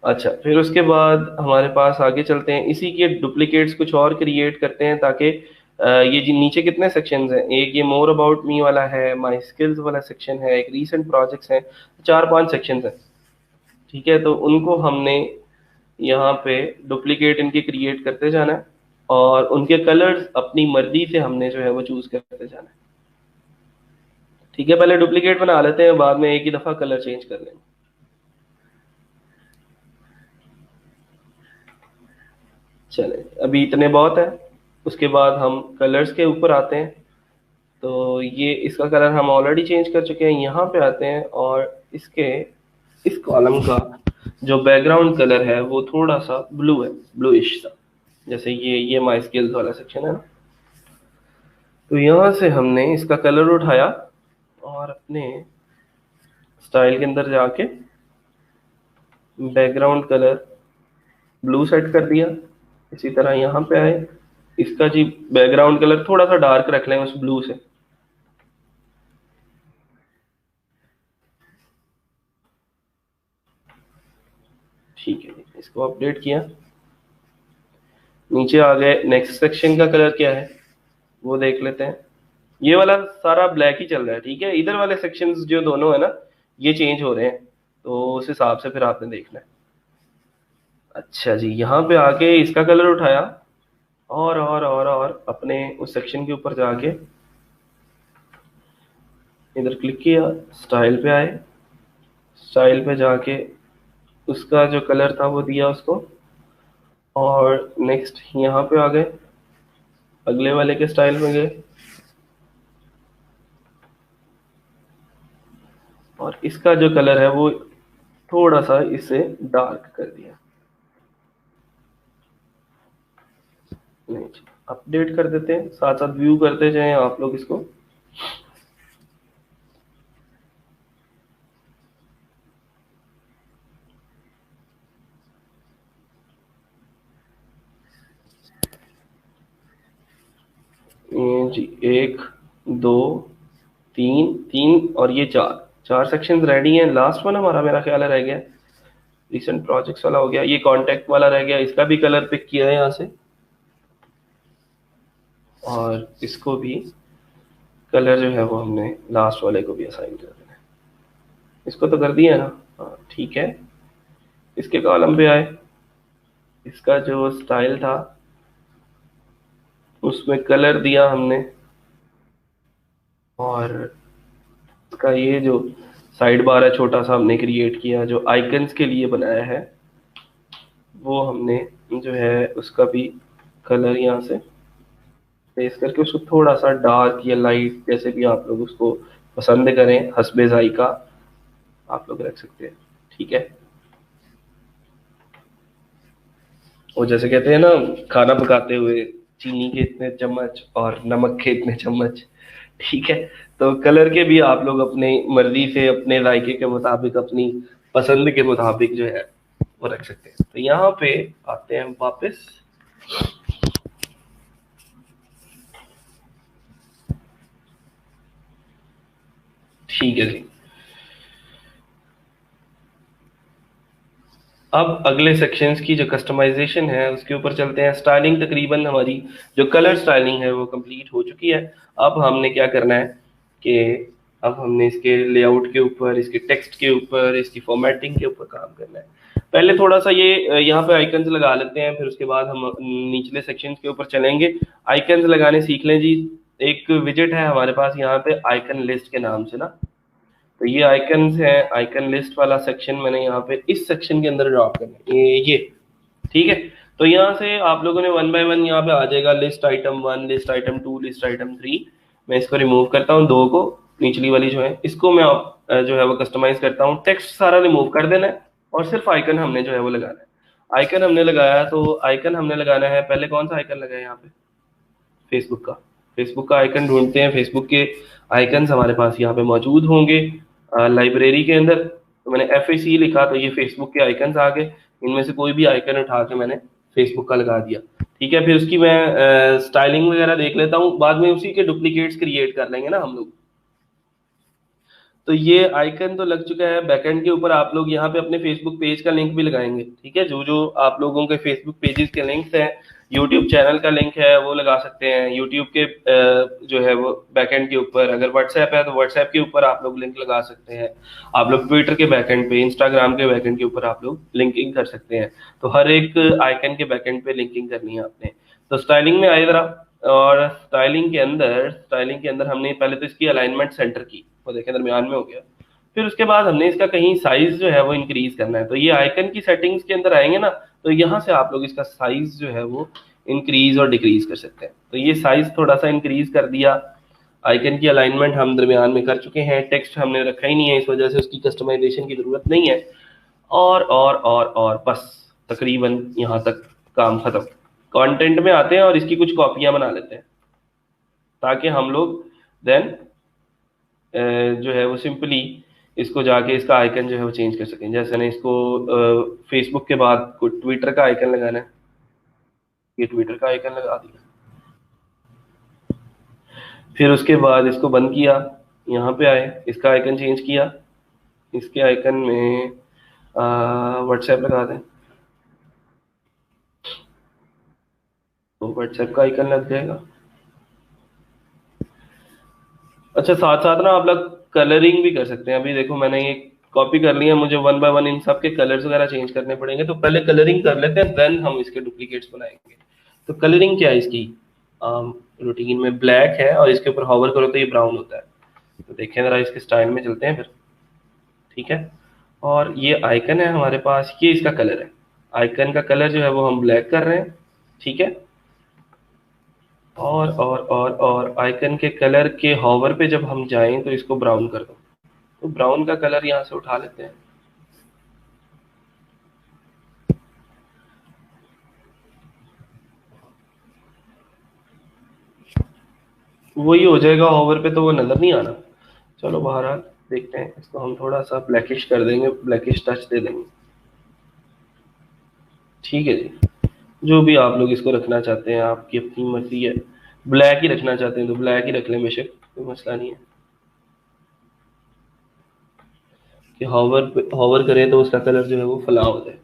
अच्छा, फिर उसके बाद हमारे पास आगे चलते हैं, इसी के डुप्लीकेट्स कुछ और क्रिएट करते हैं ताकि ये जी नीचे कितने सेक्शंस हैं, एक ये मोर अबाउट मी वाला है, माय स्किल्स वाला सेक्शन है, एक रीसेंट प्रोजेक्ट्स हैं, 4-5 सेक्शंस हैं, ठीक है। तो उनको हमने यहाँ पे डुप्लीकेट इनके क्रिएट करते जाना है और उनके कलर्स अपनी मर्जी से हमने जो है वो चूज करते जाना है, ठीक है। पहले डुप्लीकेट बना लेते हैं, बाद में एक ही दफा कलर चेंज कर लेंगे। चले, अभी इतने बहुत है। उसके बाद हम कलर्स के ऊपर आते हैं, तो ये इसका कलर हम ऑलरेडी चेंज कर चुके हैं। यहाँ पे आते हैं और इसके इस कॉलम का जो बैकग्राउंड कलर है वो थोड़ा सा ब्लू है, ब्लूइश सा, जैसे ये माई स्किल्स वाला सेक्शन है ना। तो यहाँ से हमने इसका कलर उठाया और अपने स्टाइल के अंदर जाके बैकग्राउंड कलर ब्लू सेट कर दिया। इसी तरह यहाँ पे आए, इसका जी बैकग्राउंड कलर थोड़ा सा डार्क रख लें उस ब्लू से, ठीक है। इसको अपडेट किया, नीचे आ गए, नेक्स्ट सेक्शन का कलर क्या है वो देख लेते हैं। ये वाला सारा ब्लैक ही चल रहा है, ठीक है। इधर वाले सेक्शंस जो दोनों है ना ये चेंज हो रहे हैं, तो उस हिसाब से फिर आपने देखना है। अच्छा जी, यहाँ पे आके इसका कलर उठाया और अपने उस सेक्शन के ऊपर जाके इधर क्लिक किया, स्टाइल पे आए, स्टाइल पे जाके उसका जो कलर था वो दिया उसको, और नेक्स्ट यहाँ पे आ गए, अगले वाले के स्टाइल में गए और इसका जो कलर है वो थोड़ा सा इसे डार्क कर दिया। नहीं, अपडेट कर देते हैं, साथ साथ व्यू करते जाएं आप लोग इसको। ये जी 1, 2, 3 और ये चार चार सेक्शन रेडी हैं। लास्ट वन हमारा मेरा ख्याल है रह गया, रिसेंट प्रोजेक्ट्स वाला हो गया, ये कॉन्टेक्ट वाला रह गया, इसका भी कलर पिक किया है यहाँ से और इसको भी कलर जो है वो हमने लास्ट वाले को भी असाइन कर देना है। इसको तो कर दिया है ना, हाँ ठीक है। इसके कॉलम पे आए, इसका जो स्टाइल था उसमें कलर दिया हमने और इसका ये जो साइड बार है छोटा सा हमने क्रिएट किया, जो आइकन्स के लिए बनाया है, वो हमने जो है उसका भी कलर यहाँ से प्लेस करके उसको थोड़ा सा डार्क या लाइट जैसे भी आप लोग उसको पसंद करें, हस्बे जायका आप लोग रख सकते हैं, ठीक है। वो जैसे कहते हैं ना, खाना पकाते हुए चीनी के इतने चम्मच और नमक के इतने चम्मच, ठीक है। तो कलर के भी आप लोग अपनी मर्जी से अपने जायके के मुताबिक अपनी पसंद के मुताबिक जो है वो रख सकते हैं। तो यहाँ पे आते हैं वापस, ठीक है जी। अब अगले सेक्शंस की जो कस्टमाइजेशन है उसके ऊपर चलते हैं। स्टाइलिंग तकरीबन हमारी जो कलर स्टाइलिंग है वो कंप्लीट हो चुकी है। अब हमने क्या करना है कि अब हमने इसके लेआउट के ऊपर, इसके टेक्स्ट के ऊपर, इसकी फॉर्मेटिंग के ऊपर काम करना है। पहले थोड़ा सा ये यहाँ पे आइकन्स लगा लेते हैं, फिर उसके बाद हम निचले सेक्शन के ऊपर चलेंगे। आइकन्स लगाने सीख लें जी। एक विजेट है हमारे पास यहाँ पे आइकन लिस्ट के नाम से ना, तो ये आइकन्स है, आइकन लिस्ट वाला सेक्शन मैंने यहाँ पे इस सेक्शन के अंदर ड्रॉप करना है ये, ठीक है। तो यहाँ से आप लोगों ने वन बाय वन यहाँ पे आ जाएगा list item 1, list item 2, list item 3। मैं इसको रिमूव करता हूँ, दो को, निचली वाली जो है इसको मैं जो है वो कस्टमाइज करता हूँ। टेक्स्ट सारा रिमूव कर देना है और सिर्फ आइकन हमने जो है वो लगाना है। आइकन हमने लगाया, तो आइकन हमने लगाना है, पहले कौन सा आइकन लगाया यहाँ पे, फेसबुक का। फेसबुक का आइकन ढूंढते हैं, फेसबुक के आइकन्स हमारे पास यहाँ पे मौजूद होंगे लाइब्रेरी के अंदर। तो मैंने FAC लिखा तो ये फेसबुक के आइकन्स आ गए, इनमें से कोई भी आइकन उठा के मैंने फेसबुक का लगा दिया, ठीक है। फिर उसकी मैं स्टाइलिंग वगैरह देख लेता हूँ, बाद में उसी के डुप्लीकेट्स क्रिएट कर लेंगे ना हम लोग। तो ये आइकन तो लग चुका है। बैकएंड के ऊपर आप लोग यहाँ पे अपने फेसबुक पेज का लिंक भी लगाएंगे, ठीक है। जो जो आप लोगों के फेसबुक पेजेस के लिंक्स हैं, यूट्यूब चैनल का लिंक है वो लगा सकते हैं यूट्यूब के जो है वो बैकएंड के ऊपर। अगर व्हाट्सएप है तो व्हाट्सएप के ऊपर आप लोग लिंक लगा सकते हैं। आप लोग ट्विटर के बैकएंड पे, इंस्टाग्राम के बैकएंड के ऊपर आप लोग लिंकिंग कर सकते हैं। तो हर एक आइकन के बैकएंड पे लिंकिंग करनी है आपने। तो स्टाइलिंग में आए जरा, और स्टाइलिंग के अंदर हमने पहले तो इसकी अलाइनमेंट सेंटर की, वो देखें दरमियान में हो गया। फिर उसके बाद हमने इसका कहीं साइज जो है वो इंक्रीज करना है। तो ये आइकन की सेटिंग्स के अंदर आएंगे ना, तो यहाँ से आप लोग इसका साइज जो है वो इंक्रीज और डिक्रीज कर सकते हैं। तो ये साइज थोड़ा सा इंक्रीज कर दिया। आइकन की अलाइनमेंट हम दरमियान में कर चुके हैं, टेक्स्ट हमने रखा ही नहीं है, इस वजह से उसकी कस्टमाइजेशन की जरूरत नहीं है। और बस तकरीबन यहाँ तक काम खत्म। कंटेंट में आते हैं और इसकी कुछ कॉपियां बना लेते हैं, ताकि हम लोग देन जो है वो सिंपली इसको जाके इसका आइकन जो है वो चेंज कर सकें। जैसे ने इसको फेसबुक के बाद ट्विटर का आइकन लगाना है, ये ट्विटर का आइकन लगा दिया। फिर उसके बाद इसको बंद किया, यहाँ पे आए, इसका आइकन चेंज किया, इसके आइकन में व्हाट्सएप लगा दें, तो व्हाट्सएप का आइकन लग जाएगा। अच्छा, साथ साथ ना आप लोग कलरिंग भी कर सकते हैं। अभी देखो मैंने ये कॉपी कर लिया, मुझे वन बाय वन इन सब के कलर्स वगैरह चेंज करने पड़ेंगे। तो पहले कलरिंग कर लेते हैं, देन हम इसके डुप्लीकेट्स बनाएंगे। तो कलरिंग क्या है इसकी, रूटीन में ब्लैक है और इसके ऊपर हॉवर करो तो ये ब्राउन होता है। तो देखें जरा, इसके स्टाइल में चलते हैं फिर, ठीक है। और ये आइकन है हमारे पास, ये इसका कलर है। आइकन का कलर जो है वो हम ब्लैक कर रहे हैं, ठीक है। और आइकन के कलर के हॉवर पे जब हम जाएं तो इसको ब्राउन कर दो। तो ब्राउन का कलर यहाँ से उठा लेते हैं। वही हो जाएगा हॉवर पे, तो वो नजर नहीं आना। चलो बहरहाल देखते हैं, इसको हम थोड़ा सा ब्लैकिश कर देंगे, ब्लैकिश टच दे देंगे, ठीक है जी। जो भी आप लोग इसको रखना चाहते हैं, आपकी अपनी मर्जी है। ब्लैक ही रखना चाहते हैं तो ब्लैक ही रख लें, बेशक कोई मसला नहीं है। कि हॉवर करें तो उसका कलर जो है वो फला हो जाए।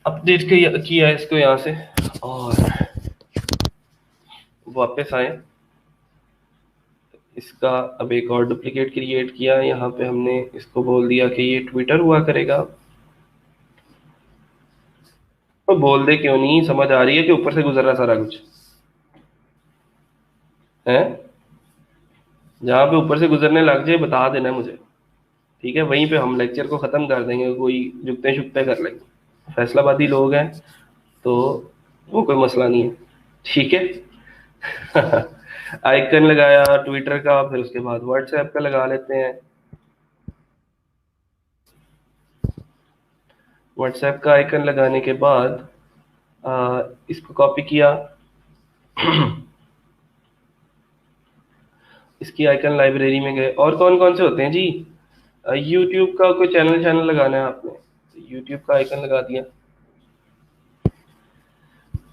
अपडेट किया है इसको यहाँ से, और वापस आए, इसका अब एक और डुप्लीकेट क्रिएट किया। यहाँ पे हमने इसको बोल दिया कि ये ट्विटर हुआ करेगा। तो बोल दे, क्यों नहीं, समझ आ रही है कि ऊपर से गुजर रहा सारा कुछ है। जहाँ पे ऊपर से गुजरने लग जाए बता देना मुझे, ठीक है। वहीं पे हम लेक्चर को ख़त्म कर देंगे, कोई जुगते शुगते कर लेंगे। फैसलाबादी लोग हैं तो वो कोई मसला नहीं है, ठीक है। आइकन लगाया ट्विटर का, फिर उसके बाद व्हाट्सएप का लगा लेते हैं। व्हाट्सएप का आइकन लगाने के बाद इसको कॉपी किया। इसकी आइकन लाइब्रेरी में गए। और कौन कौन से होते हैं जी, यूट्यूब का कोई चैनल लगाना है आपने, यूट्यूब का आइकन लगा दिया।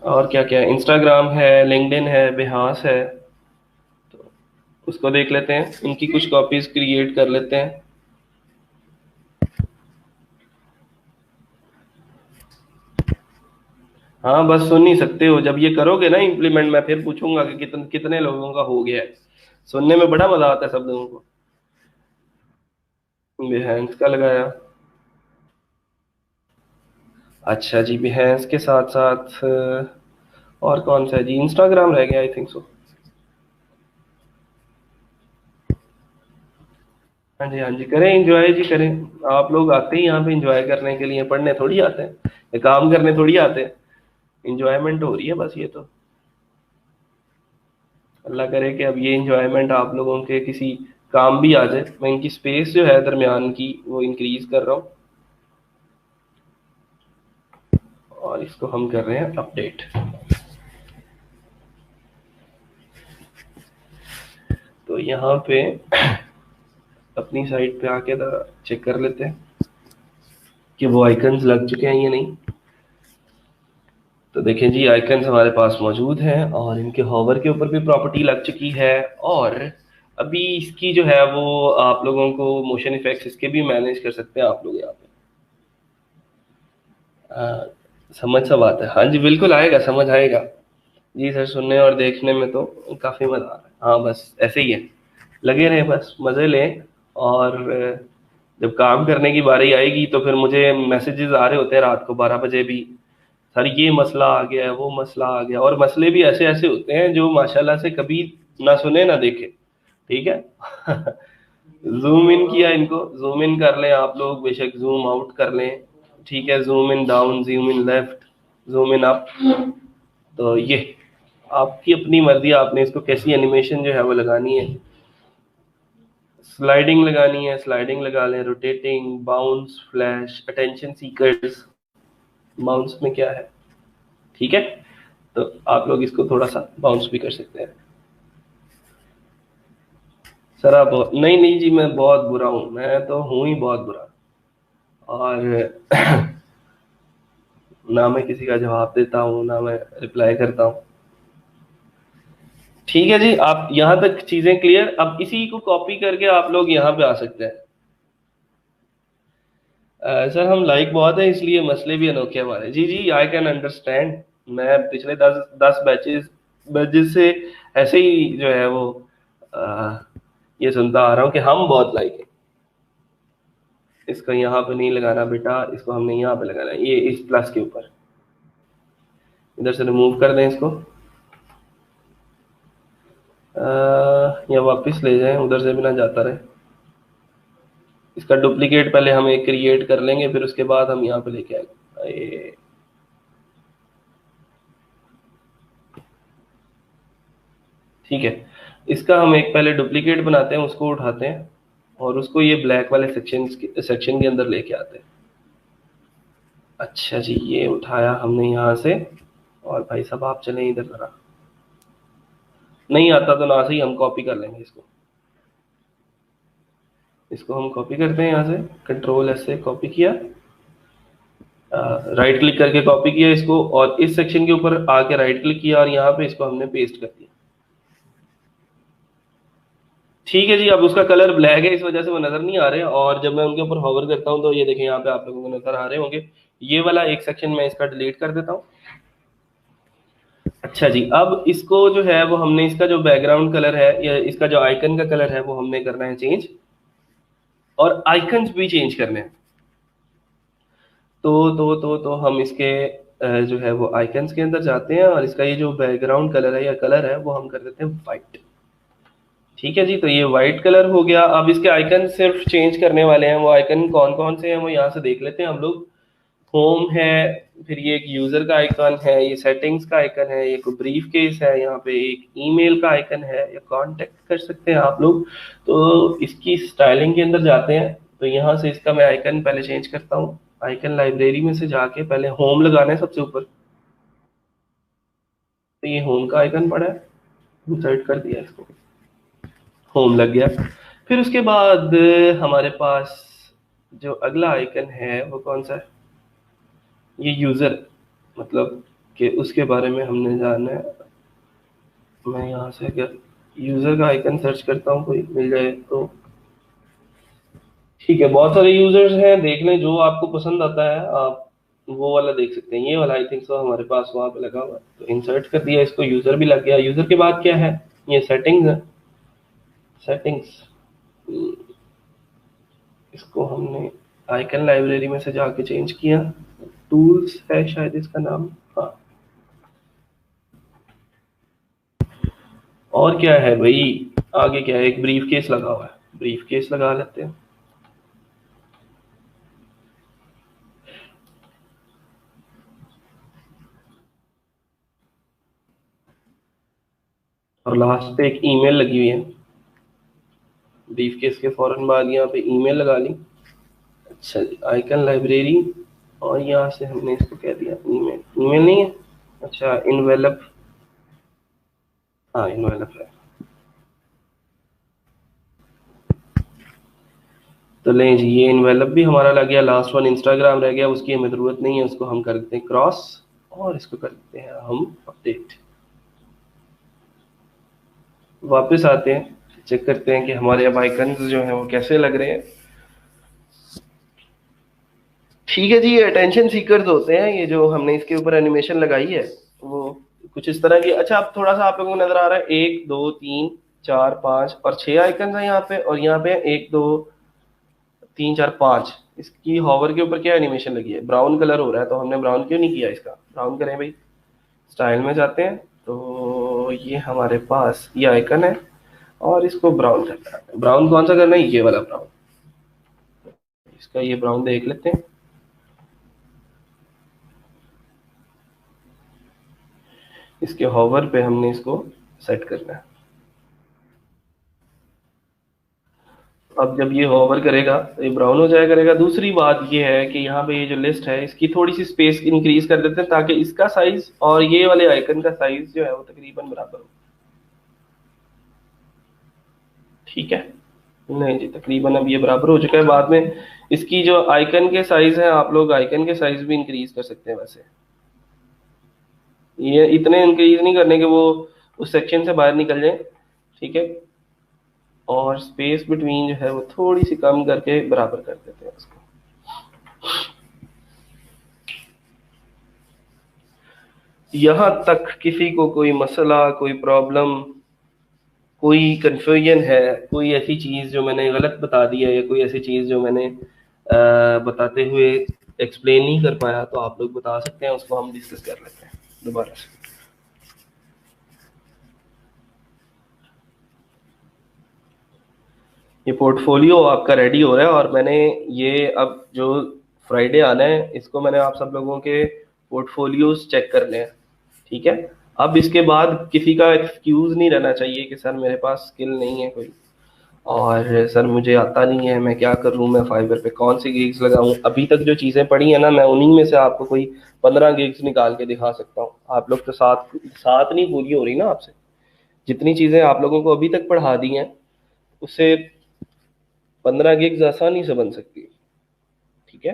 और क्या क्या है, इंस्टाग्राम है, लिंक्डइन है, बेहास है, तो उसको देख लेते हैं। इनकी कुछ कॉपीज क्रिएट कर लेते हैं। हाँ बस सुन नहीं सकते हो, जब ये करोगे ना इम्प्लीमेंट, मैं फिर पूछूंगा कि कितने लोगों का हो गया है। सुनने में बड़ा मजा आता है सब लोगों को। बिहेंस का लगाया, अच्छा जी, बिहेंस के साथ साथ और कौन सा है जी? इंस्टाग्राम रह गया आई थिंक सो। हाँ जी हाँ जी, करें एंजॉय जी करें। आप लोग आते ही यहाँ पे एंजॉय करने के लिए, पढ़ने थोड़ी आते हैं या काम करने थोड़ी आते हैं। एंजॉयमेंट हो रही है बस, ये तो अल्लाह करे कि अब ये एंजॉयमेंट आप लोगों के किसी काम भी आ जाए। मैं इनकी स्पेस जो है दरमियान की वो इंक्रीज कर रहा हूँ और इसको हम कर रहे हैं अपडेट। तो यहाँ पे अपनी साइट पे आके चेक कर लेते हैं कि वो आइकन्स लग चुके हैं या नहीं। तो देखें जी, आइकन्स हमारे पास मौजूद हैं और इनके हॉवर के ऊपर भी प्रॉपर्टी लग चुकी है। और अभी इसकी जो है वो आप लोगों को मोशन इफेक्ट्स इसके भी मैनेज कर सकते हैं आप लोग यहाँ पे। समझ सब आता है, हाँ जी बिल्कुल आएगा, समझ आएगा जी सर। सुनने और देखने में तो काफ़ी मज़ा आ रहा है। हाँ बस ऐसे ही है, लगे रहे बस, मज़े लें। और जब काम करने की बारी आएगी तो फिर मुझे मैसेजेस आ रहे होते हैं रात को 12 बजे भी, सर ये मसला आ गया है, वो मसला आ गया। और मसले भी ऐसे ऐसे होते हैं जो माशाल्लाह से कभी ना सुने ना देखे। ठीक है। जूम इन किया, इनको जूम इन कर लें आप लोग, बेशक जूम आउट कर लें। ठीक है, zoom in down, zoom in left, zoom in up. तो ये आपकी अपनी मर्जी, आपने इसको कैसी एनिमेशन जो है वो लगानी है। स्लाइडिंग लगानी है स्लाइडिंग लगा लें, rotating, bounce, flash, attention seekers. Bounce में क्या है? ठीक है, तो आप लोग इसको थोड़ा सा बाउंस भी कर सकते हैं। सर आप नहीं नहीं जी, मैं बहुत बुरा हूँ, मैं तो हूँ ही बहुत बुरा। और ना मैं किसी का जवाब देता हूँ ना मैं रिप्लाई करता हूँ। ठीक है जी, आप यहाँ तक चीजें क्लियर। अब इसी को कॉपी करके आप लोग यहाँ पे आ सकते हैं। सर हम लाइक बहुत है इसलिए मसले भी अनोखे हमारे। जी जी, आई कैन अंडरस्टैंड। मैं पिछले 10 बैचेस बैचेस से ऐसे ही जो है वो अ, ये सुनता आ रहा हूँ कि हम बहुत लाइक है। इसको यहाँ पे नहीं लगाना बेटा, इसको हमने यहाँ पे लगाना है, ये इस प्लस के ऊपर। इधर से रिमूव कर दें इसको, या वापस ले जाएं, उधर से भी ना जाता रहे। इसका डुप्लीकेट पहले हम एक क्रिएट कर लेंगे, फिर उसके बाद हम यहाँ पे लेके आएंगे। ठीक है, इसका हम एक पहले डुप्लीकेट बनाते हैं, उसको उठाते हैं और उसको ये ब्लैक वाले सेक्शन के अंदर लेके आते हैं। अच्छा जी, ये उठाया हमने यहाँ से। और भाई साहब आप चलें इधर जरा, नहीं आता तो ना से ही हम कॉपी कर लेंगे इसको। इसको हम कॉपी करते हैं यहाँ से, कंट्रोल एस से कॉपी किया, राइट क्लिक करके कॉपी किया इसको, और इस सेक्शन के ऊपर आके राइट क्लिक किया और यहाँ पे इसको हमने पेस्ट कर दिया। ठीक है जी, अब उसका कलर ब्लैक है, इस वजह से वो नजर नहीं आ रहे। और जब मैं उनके ऊपर होवर करता हूँ तो ये देखें यहाँ पे आप लोगों को नजर आ रहे होंगे। ये वाला एक सेक्शन मैं इसका डिलीट कर देता हूँ। अच्छा जी, अब इसको जो है वो हमने, इसका जो बैकग्राउंड कलर है या इसका जो आइकन का कलर है वो हमने करना है चेंज, और आइकन्स भी चेंज करने हैं। तो हम इसके जो है वो आइकन्स के अंदर जाते हैं और इसका ये जो बैकग्राउंड कलर है या कलर है वो हम कर देते हैं वाइट। ठीक है जी, तो ये वाइट कलर हो गया। अब इसके आइकन सिर्फ चेंज करने वाले हैं। वो आइकन कौन कौन से हैं वो यहाँ से देख लेते हैं हम लोग। होम है, फिर ये एक यूजर का आइकन है, ये सेटिंग्स का आइकन है, ये कोई ब्रीफ केस है, यहाँ पे एक ईमेल का आइकन है, या कांटेक्ट कर सकते हैं आप लोग। तो इसकी स्टाइलिंग के अंदर जाते हैं, तो यहाँ से इसका मैं आइकन पहले चेंज करता हूँ। आइकन लाइब्रेरी में से जाके पहले होम लगाना है सबसे ऊपर। तो ये होम का आइकन पड़ा है, इंसर्ट कर दिया इसको, होम लग गया। फिर उसके बाद हमारे पास जो अगला आइकन है वो कौन सा है? ये यूजर, मतलब कि उसके बारे में हमने जाना है। मैं यहाँ से अगर यूजर का आइकन सर्च करता हूँ कोई मिल जाए तो ठीक है। बहुत सारे यूजर्स हैं, देख लें जो आपको पसंद आता है आप वो वाला देख सकते हैं। ये वाला आई थिंक सो हमारे पास वहाँ पे लगा हुआ है, तो इंसर्ट कर दिया इसको, यूजर भी लग गया। यूजर के बाद क्या है? ये सेटिंग्स है। सेटिंग्स, इसको हमने आइकन लाइब्रेरी में से जाके चेंज किया। टूल्स है शायद इसका नाम। हाँ, और क्या है भाई, आगे क्या है, एक ब्रीफ केस लगा हुआ है, ब्रीफ केस लगा लेते हैं। और लास्ट पे एक ईमेल लगी हुई है, ब्रीफ केस के फौरन बाद यहाँ पे ईमेल लगा ली। अच्छा जी, आइकन लाइब्रेरी, और यहाँ से हमने इसको कह दिया ईमेल। ईमेल नहीं है, अच्छा इनवेलप, हाँ इनवेलप है। तो लें जी, ये इनवेलप भी हमारा लग गया। लास्ट वन इंस्टाग्राम रह गया, उसकी हमें ज़रूरत नहीं है, उसको हम कर देते हैं क्रॉस, और इसको कर देते हैं हम अपडेट। वापस आते हैं, चेक करते हैं कि हमारे अब आइकन्स जो हैं वो कैसे लग रहे हैं। ठीक है जी, ये अटेंशन सीकर्स होते हैं, ये जो हमने इसके ऊपर एनिमेशन लगाई है वो कुछ इस तरह की। अच्छा, अब थोड़ा सा आप लोगों को नजर आ रहा है, 1 2 3 4 5 और 6 आइकन है यहाँ पे, और यहाँ पे 1 2 3 4 5। इसकी हॉवर के ऊपर क्या एनिमेशन लगी है, ब्राउन कलर हो रहा है, तो हमने ब्राउन क्यों नहीं किया इसका, ब्राउन करें भाई। स्टाइल में जाते हैं, तो ये हमारे पास ये आइकन है, और इसको ब्राउन करना है। ब्राउन कौन सा करना है, ये वाला ब्राउन। इसका ये ब्राउन देख लेते हैं। इसके हॉवर पे हमने इसको सेट करना है। अब जब ये हॉवर करेगा तो ये ब्राउन हो जाया करेगा। दूसरी बात ये है कि यहाँ पे ये जो लिस्ट है इसकी थोड़ी सी स्पेस इंक्रीज कर देते हैं, ताकि इसका साइज और ये वाले आइकन का साइज जो है वो तकरीबन बराबर हो। ठीक है, नहीं जी, तकरीबन अब ये बराबर हो चुका है। बाद में इसकी जो आइकन के साइज है, आप लोग आइकन के साइज भी इंक्रीज कर सकते हैं। वैसे ये इतने इंक्रीज नहीं करने के वो उस सेक्शन से बाहर निकल जाए। ठीक है, और स्पेस बिटवीन जो है वो थोड़ी सी कम करके बराबर कर देते हैं इसको। यहाँ तक किसी को कोई मसला, कोई प्रॉब्लम, कोई कंफ्यूजन है, कोई ऐसी चीज़ जो मैंने गलत बता दी है, या कोई ऐसी चीज़ जो मैंने बताते हुए एक्सप्लेन नहीं कर पाया, तो आप लोग बता सकते हैं, उसको हम डिस्कस कर लेते हैं दोबारा से। ये पोर्टफोलियो आपका रेडी हो रहा है, और मैंने ये अब जो फ्राइडे आना है, इसको मैंने आप सब लोगों के पोर्टफोलियोज चेक करने हैं। ठीक है, अब इसके बाद किसी का एक्सक्यूज नहीं रहना चाहिए कि सर मेरे पास स्किल नहीं है कोई, और सर मुझे आता नहीं है, मैं क्या करूं, मैं फाइवर पे कौन सी गिग्स लगाऊं। अभी तक जो चीज़ें पड़ी हैं ना, मैं उन्हीं में से आपको कोई 15 गिग्स निकाल के दिखा सकता हूँ। आप लोग तो साथ साथ नहीं पूरी हो रही ना आपसे, जितनी चीज़ें आप लोगों को अभी तक पढ़ा दी हैं उससे 15 गिग्स आसानी से बन सकती है। ठीक है,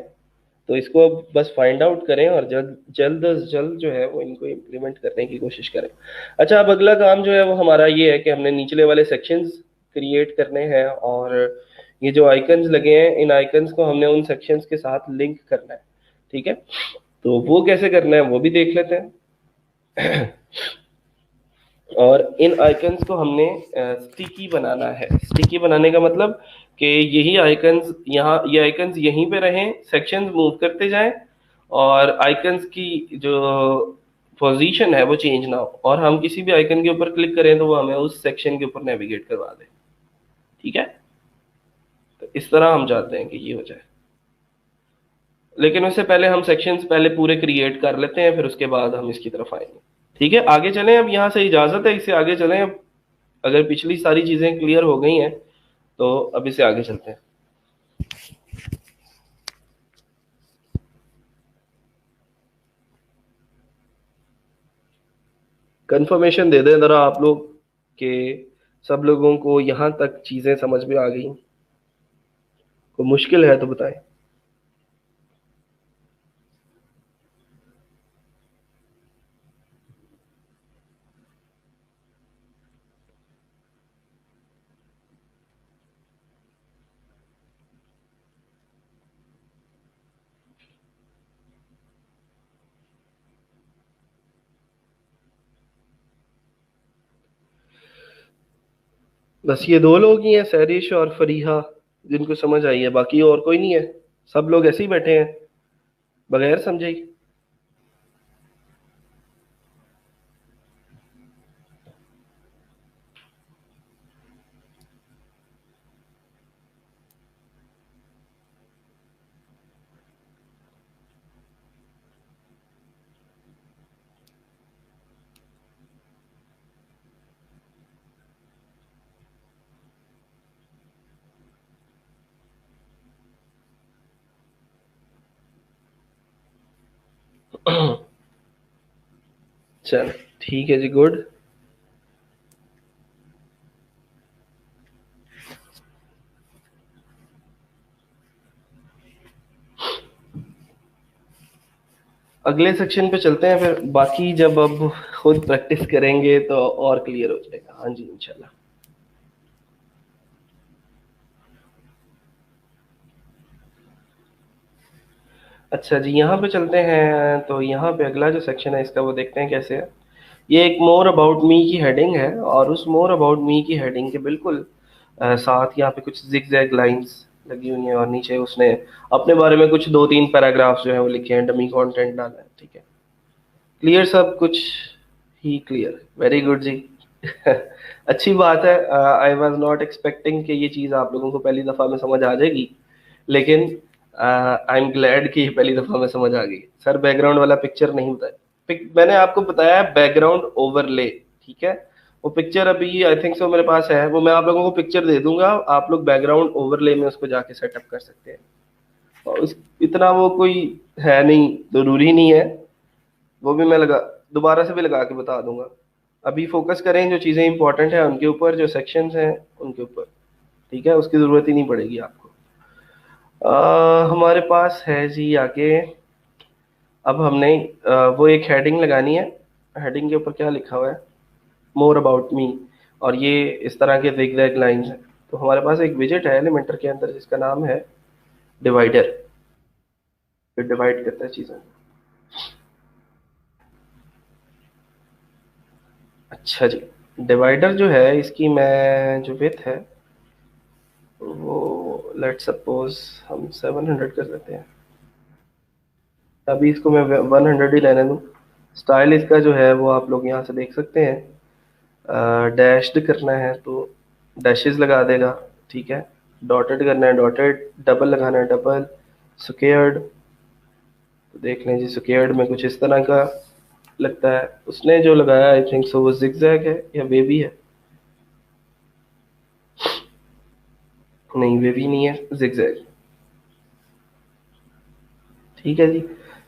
तो इसको अब बस फाइंड आउट करें, और जल्द जल्द अज जल्द जो है वो इनको इम्प्लीमेंट करने की कोशिश करें। अच्छा, अब अगला काम जो है वो हमारा ये है कि हमने निचले वाले सेक्शंस क्रिएट करने हैं, और ये जो आइकन्स लगे हैं, इन आइकन्स को हमने उन सेक्शंस के साथ लिंक करना है। ठीक है, तो वो कैसे करना है वो भी देख लेते हैं। और इन आइकन्स को हमने स्टिकी बनाना है। स्टिकी बनाने का मतलब कि यही आइकन्स यहाँ, ये आइकन्स यहीं पे रहें, सेक्शंस मूव करते जाएं, और आइकन्स की जो पोजीशन है वो चेंज ना हो, और हम किसी भी आइकन के ऊपर क्लिक करें तो वो हमें उस सेक्शन के ऊपर नेविगेट करवा दे। ठीक है, तो इस तरह हम चाहते हैं कि ये हो जाए, लेकिन उससे पहले हम सेक्शंस पहले पूरे क्रिएट कर लेते हैं, फिर उसके बाद हम इसकी तरफ आएंगे। ठीक है, आगे चलें, अब यहाँ से इजाजत है, इससे आगे चलें अब। अगर पिछली सारी चीजें क्लियर हो गई हैं तो अब इससे आगे चलते हैं। कंफर्मेशन दे दें जरा आप लोग कि सब लोगों को यहाँ तक चीजें समझ में आ गई, कोई मुश्किल है तो बताएं। बस ये दो लोग ही हैं, सैरिश और फरीहा, जिनको समझ आई है, बाकी और कोई नहीं है, सब लोग ऐसे ही बैठे हैं। बगैर समझे ही। चल ठीक है जी, गुड। अगले सेक्शन पे चलते हैं फिर, बाकी जब अब खुद प्रैक्टिस करेंगे तो और क्लियर हो जाएगा। हाँ जी, इंशाल्लाह। अच्छा जी, यहाँ पे चलते हैं। तो यहाँ पे अगला जो सेक्शन है इसका, वो देखते हैं कैसे है। ये एक मोर अबाउट मी की हेडिंग है, और उस मोर अबाउट मी की हेडिंग के बिल्कुल साथ यहाँ पे कुछ जिगजैग लाइंस लगी हुई हैं, और नीचे उसने अपने बारे में कुछ दो तीन पैराग्राफ्स जो है वो लिखे हैं, डमी कंटेंट डाला है। ठीक है, क्लियर सब कुछ ही क्लियर। वेरी गुड जी। अच्छी बात है। आई वॉज नॉट एक्सपेक्टिंग कि ये चीज़ आप लोगों को पहली दफ़ा में समझ आ जाएगी, लेकिन आई एम ग्लैड कि पहली दफ़ा में समझ आ गई। सर बैकग्राउंड वाला पिक्चर नहीं होता है, मैंने आपको बताया बैकग्राउंड ओवरले। ठीक है, वो पिक्चर अभी आई थिंक सो मेरे पास है, वो मैं आप लोगों को पिक्चर दे दूंगा, आप लोग बैकग्राउंड ओवरले में उसको जाके सेटअप कर सकते हैं। और इतना वो कोई है नहीं, जरूरी नहीं है। वो भी मैं लगा दोबारा से भी लगा के बता दूंगा। अभी फोकस करें जो चीज़ें इंपॉर्टेंट हैं उनके ऊपर, जो सेक्शंस हैं उनके ऊपर। ठीक है, उसकी ज़रूरत ही नहीं पड़ेगी आपको। हमारे पास है जी आगे। अब हमने वो एक हेडिंग लगानी है। हेडिंग के ऊपर क्या लिखा हुआ है? More about me. और ये इस तरह के zigzag लाइंस हैं। तो हमारे पास एक विजेट है एलिमेंटर के अंदर जिसका नाम है डिवाइडर। जो डिवाइड करता है चीज़ों को। अच्छा जी, डिवाइडर जो है इसकी मैं जो विथ है वो लेट सपोज हम 700 कर देते हैं। अभी इसको मैं 100 ही लेने दूँ। स्टाइल इसका जो है वो आप लोग यहाँ से देख सकते हैं। डैश्ड करना है तो डैशेस लगा देगा। ठीक है, डॉटेड करना है डॉटेड, डबल लगाना है डबल, स्क्वेयर्ड तो देख लें जी, स्क्वेयर्ड में कुछ इस तरह का लगता है। उसने जो लगाया आई थिंक सो वो जिगजैग है या वेवी है। नहीं, वेवी नहीं है, जिगजैग। ठीक है जी,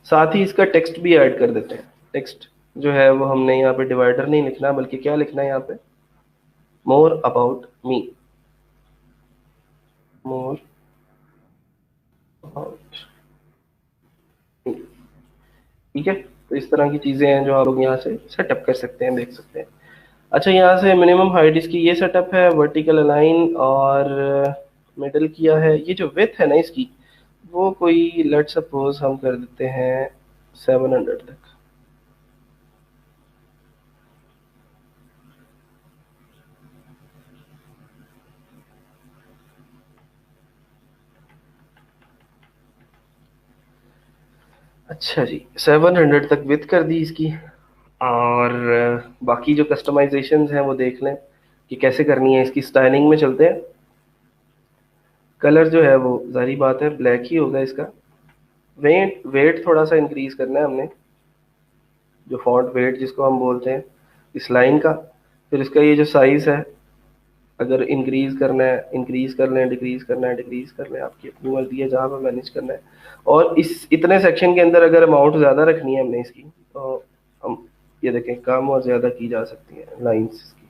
साथ ही इसका टेक्स्ट भी ऐड कर देते हैं। टेक्स्ट जो है वो हमने यहाँ पे डिवाइडर नहीं लिखना, बल्कि क्या लिखना है यहाँ पे? More about me. More about me. ठीक है, तो इस तरह की चीजें हैं जो आप लोग यहाँ से सेटअप कर सकते हैं, देख सकते हैं। अच्छा, यहाँ से मिनिमम हाइट इसकी ये सेटअप है, वर्टिकल अलाइन, और मिडल किया है। ये जो विथ है ना इसकी, वो कोई लेट सपोज हम कर देते हैं 700 तक। अच्छा जी, 700 तक विथ कर दी इसकी। और बाकी जो कस्टमाइजेशंस हैं वो देख लें कि कैसे करनी है। इसकी स्टाइलिंग में चलते हैं। कलर जो है वो जाहिर बात है ब्लैक ही होगा इसका। वेट वेट थोड़ा सा इंक्रीज करना है हमने, जो फॉन्ट वेट जिसको हम बोलते हैं इस लाइन का। फिर इसका ये जो साइज है, अगर इंक्रीज करना है इंक्रीज कर लें, डिक्रीज करना है डिक्रीज कर लें, आपकी अपनी मर्जी है जहाँ पर मैनेज करना है। और इस इतने सेक्शन के अंदर अगर अमाउंट ज़्यादा रखनी है हमने इसकी, तो हम ये देखें कम और ज़्यादा की जा सकती है लाइंस इसकी।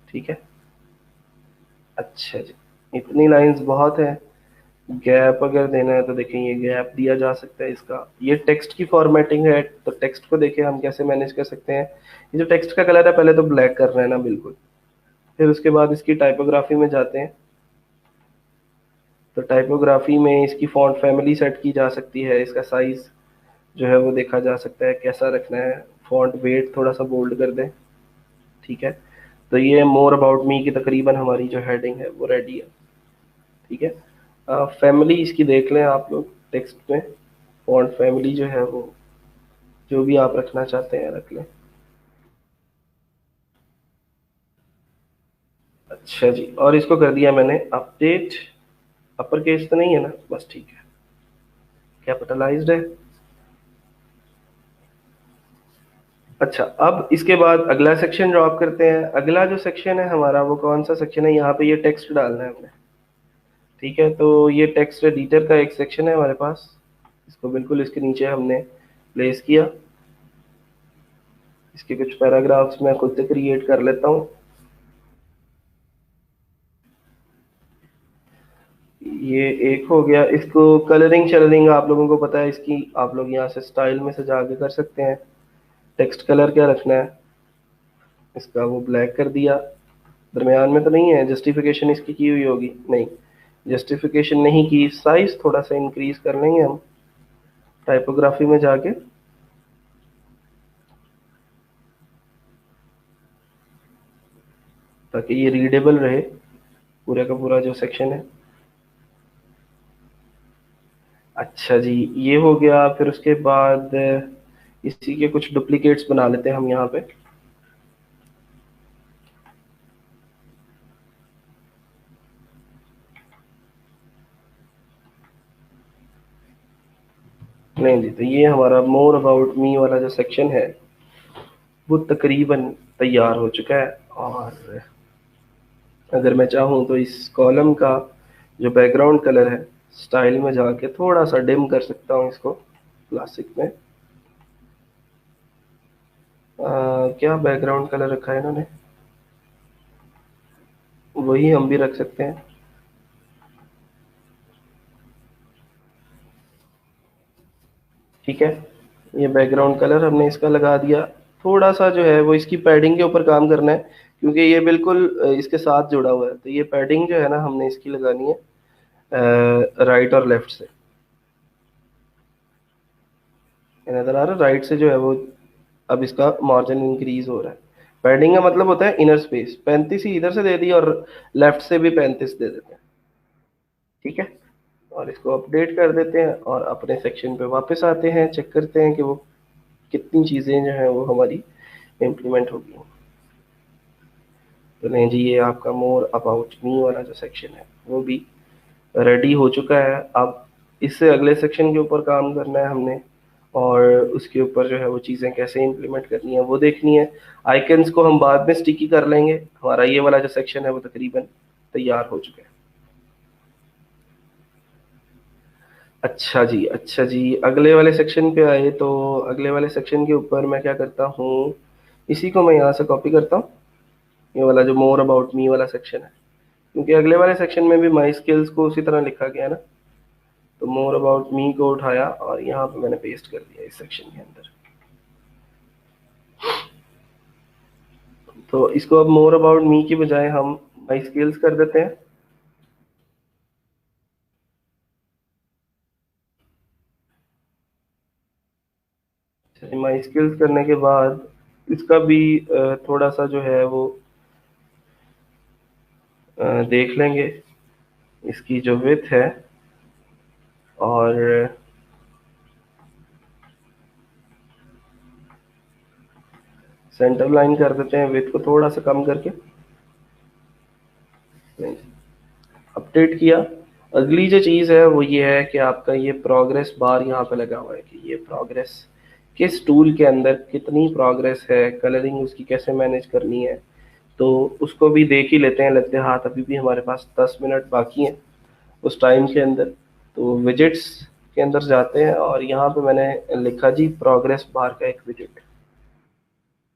ठीक है, अच्छा जी, इतनी लाइंस बहुत है। गैप अगर देना है तो देखें ये गैप दिया जा सकता है इसका। ये टेक्स्ट की फॉर्मेटिंग है, तो टेक्स्ट को देखें हम कैसे मैनेज कर सकते हैं। ये जो टेक्स्ट का कलर है पहले तो ब्लैक करना है ना बिल्कुल। फिर उसके बाद इसकी टाइपोग्राफी में जाते हैं। तो टाइपोग्राफी में इसकी फॉन्ट फैमिली सेट की जा सकती है, इसका साइज जो है वो देखा जा सकता है कैसा रखना है। फॉन्ट वेट थोड़ा सा बोल्ड कर दें। ठीक है, तो ये मोर अबाउट मी की तकरीबन हमारी जो हेडिंग है वो रेडी है। ठीक है, फैमिली इसकी देख लें आप लोग टेक्स्ट में। फॉन्ट फैमिली जो है वो जो भी आप रखना चाहते हैं रख लें। अच्छा जी, और इसको कर दिया मैंने अपडेट। अपर केस तो नहीं है ना? बस ठीक है, कैपिटलाइज्ड है। अच्छा, अब इसके बाद अगला सेक्शन जो आप करते हैं, अगला जो सेक्शन है हमारा वो कौन सा सेक्शन है? यहाँ पे ये टेक्स्ट डालना है हमने। ठीक है, तो ये टेक्स्ट एडिटर का एक सेक्शन है हमारे पास, इसको बिल्कुल इसके नीचे हमने प्लेस किया। इसके कुछ पैराग्राफ्स मैं खुद से क्रिएट कर लेता हूँ। ये एक हो गया। इसको कलरिंग शलरिंग आप लोगों को पता है इसकी, आप लोग यहाँ से स्टाइल में से जाके कर सकते हैं। टेक्स्ट कलर क्या रखना है, इसका वो ब्लैक कर दिया। दरमियान में तो नहीं है, जस्टिफिकेशन इसकी की हुई होगी, नहीं जस्टिफिकेशन नहीं की। साइज थोड़ा सा इंक्रीज कर लेंगे हम टाइपोग्राफी में जाके, ताकि ये रीडेबल रहे पूरा का पूरा जो सेक्शन है। अच्छा जी, ये हो गया। फिर उसके बाद इसी के कुछ डुप्लीकेट्स बना लेते हैं हम यहाँ पे। नहीं जी, तो ये हमारा मोर अबाउट मी वाला जो सेक्शन है वो तकरीबन तैयार हो चुका है। और अगर मैं चाहूँ तो इस कॉलम का जो बैकग्राउंड कलर है, स्टाइल में जाके थोड़ा सा डिम कर सकता हूँ इसको क्लासिक में। क्या बैकग्राउंड कलर रखा है इन्होंने, वही हम भी रख सकते हैं। ठीक है, ये बैकग्राउंड कलर हमने इसका लगा दिया। थोड़ा सा जो है वो इसकी पैडिंग के ऊपर काम करना है, क्योंकि ये बिल्कुल इसके साथ जुड़ा हुआ है। तो ये पैडिंग जो है ना हमने इसकी लगानी है राइट और लेफ्ट से। नजर आ रहा है, राइट से जो है वो अब इसका मार्जिन इंक्रीज हो रहा है। पैडिंग का मतलब होता है इनर स्पेस। 35 ही इधर से दे दी और लेफ्ट से भी 35 दे देते हैं। ठीक है, और इसको अपडेट कर देते हैं और अपने सेक्शन पे वापस आते हैं, चेक करते हैं कि वो कितनी चीज़ें जो हैं वो हमारी इम्प्लीमेंट होगी। तो नहीं जी, ये आपका मोर अबाउट मी वाला जो सेक्शन है वो भी रेडी हो चुका है। अब इससे अगले सेक्शन के ऊपर काम करना है हमने, और उसके ऊपर जो है वो चीज़ें कैसे इम्प्लीमेंट करनी है वो देखनी है। आइकन्स को हम बाद में स्टिकी कर लेंगे। हमारा ये वाला जो सेक्शन है वो तकरीबन तैयार हो चुका है। अच्छा जी, अच्छा जी, अगले वाले सेक्शन पे आए तो अगले वाले सेक्शन के ऊपर मैं क्या करता हूँ, इसी को मैं यहाँ से कॉपी करता हूँ, ये वाला जो मोर अबाउट मी वाला सेक्शन है। क्योंकि अगले वाले सेक्शन में भी माई स्किल्स को उसी तरह लिखा गया है ना, तो मोर अबाउट मी को उठाया और यहाँ पे मैंने पेस्ट कर दिया इस सेक्शन के अंदर। तो इसको अब मोर अबाउट मी की बजाय हम माई स्किल्स कर देते हैं। माई स्किल्स करने के बाद इसका भी थोड़ा सा जो है वो देख लेंगे, इसकी जो विड्थ है, और सेंटर लाइन कर देते हैं विड्थ को थोड़ा सा कम करके। अपडेट किया। अगली जो चीज़ है वो ये है कि आपका ये प्रोग्रेस बार यहाँ पे लगा हुआ है कि ये प्रोग्रेस किस टूल के अंदर कितनी प्रोग्रेस है, कलरिंग उसकी कैसे मैनेज करनी है। तो उसको भी देख ही लेते हैं लगते हाथ। अभी भी हमारे पास 10 मिनट बाकी हैं उस टाइम के अंदर। तो विजिट्स के अंदर जाते हैं और यहाँ पे मैंने लिखा जी प्रोग्रेस बार का एक विजिट।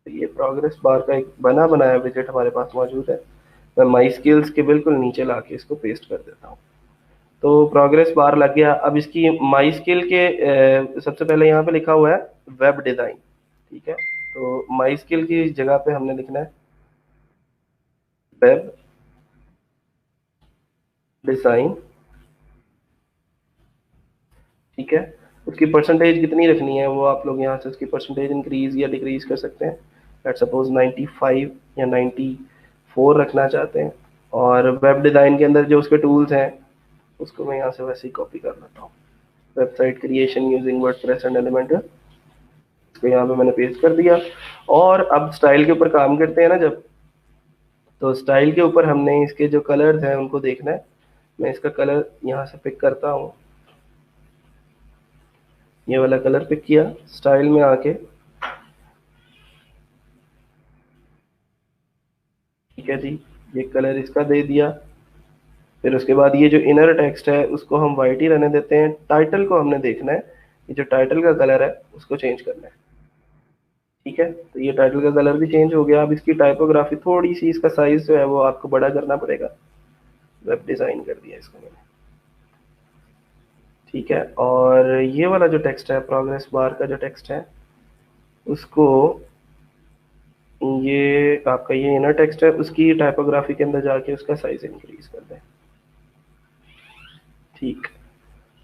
तो ये प्रोग्रेस बार का एक बना बनाया विजिट हमारे पास मौजूद है। मैं माई स्किल्स के बिल्कुल नीचे लाके इसको पेस्ट कर देता हूँ। तो प्रोग्रेस बार लग गया। अब इसकी माई स्किल के सबसे पहले यहाँ पे लिखा हुआ है वेब डिज़ाइन। ठीक है, तो माई स्किल की जगह पे हमने लिखना है वेब डिज़ाइन। ठीक है, उसकी परसेंटेज कितनी रखनी है वो आप लोग यहाँ से उसकी परसेंटेज इंक्रीज या डिक्रीज कर सकते हैं। लेट सपोज 95 या 94 रखना चाहते हैं। और वेब डिज़ाइन के अंदर जो उसके टूल्स हैं उसको मैं यहाँ से वैसे ही कॉपी कर लेता हूँ। Website creation using WordPress and Elementor, इसको यहाँ पे मैंने पेस्ट कर दिया। और अब स्टाइल के ऊपर काम करते हैं ना जब, तो स्टाइल के ऊपर हमने इसके जो कलर्स हैं उनको देखना है। मैं इसका कलर यहाँ से पिक करता हूँ, ये वाला कलर पिक किया, स्टाइल में आके ठीक है जी, ये कलर इसका दे दिया। फिर उसके बाद ये जो इनर टेक्स्ट है उसको हम वाइट ही रहने देते हैं। टाइटल को हमने देखना है, ये जो टाइटल का कलर है उसको चेंज करना है। ठीक है, तो ये टाइटल का कलर भी चेंज हो गया। अब इसकी टाइपोग्राफी थोड़ी सी, इसका साइज जो है वो आपको बड़ा करना पड़ेगा। वेब डिजाइन कर दिया इसको मैंने। ठीक है, और ये वाला जो टेक्स्ट है, प्रोग्रेस बार का जो टेक्स्ट है, उसको, ये आपका ये इनर टेक्स्ट है, उसकी टाइपोग्राफी के अंदर जाके उसका साइज इंक्रीज कर दें। ठीक,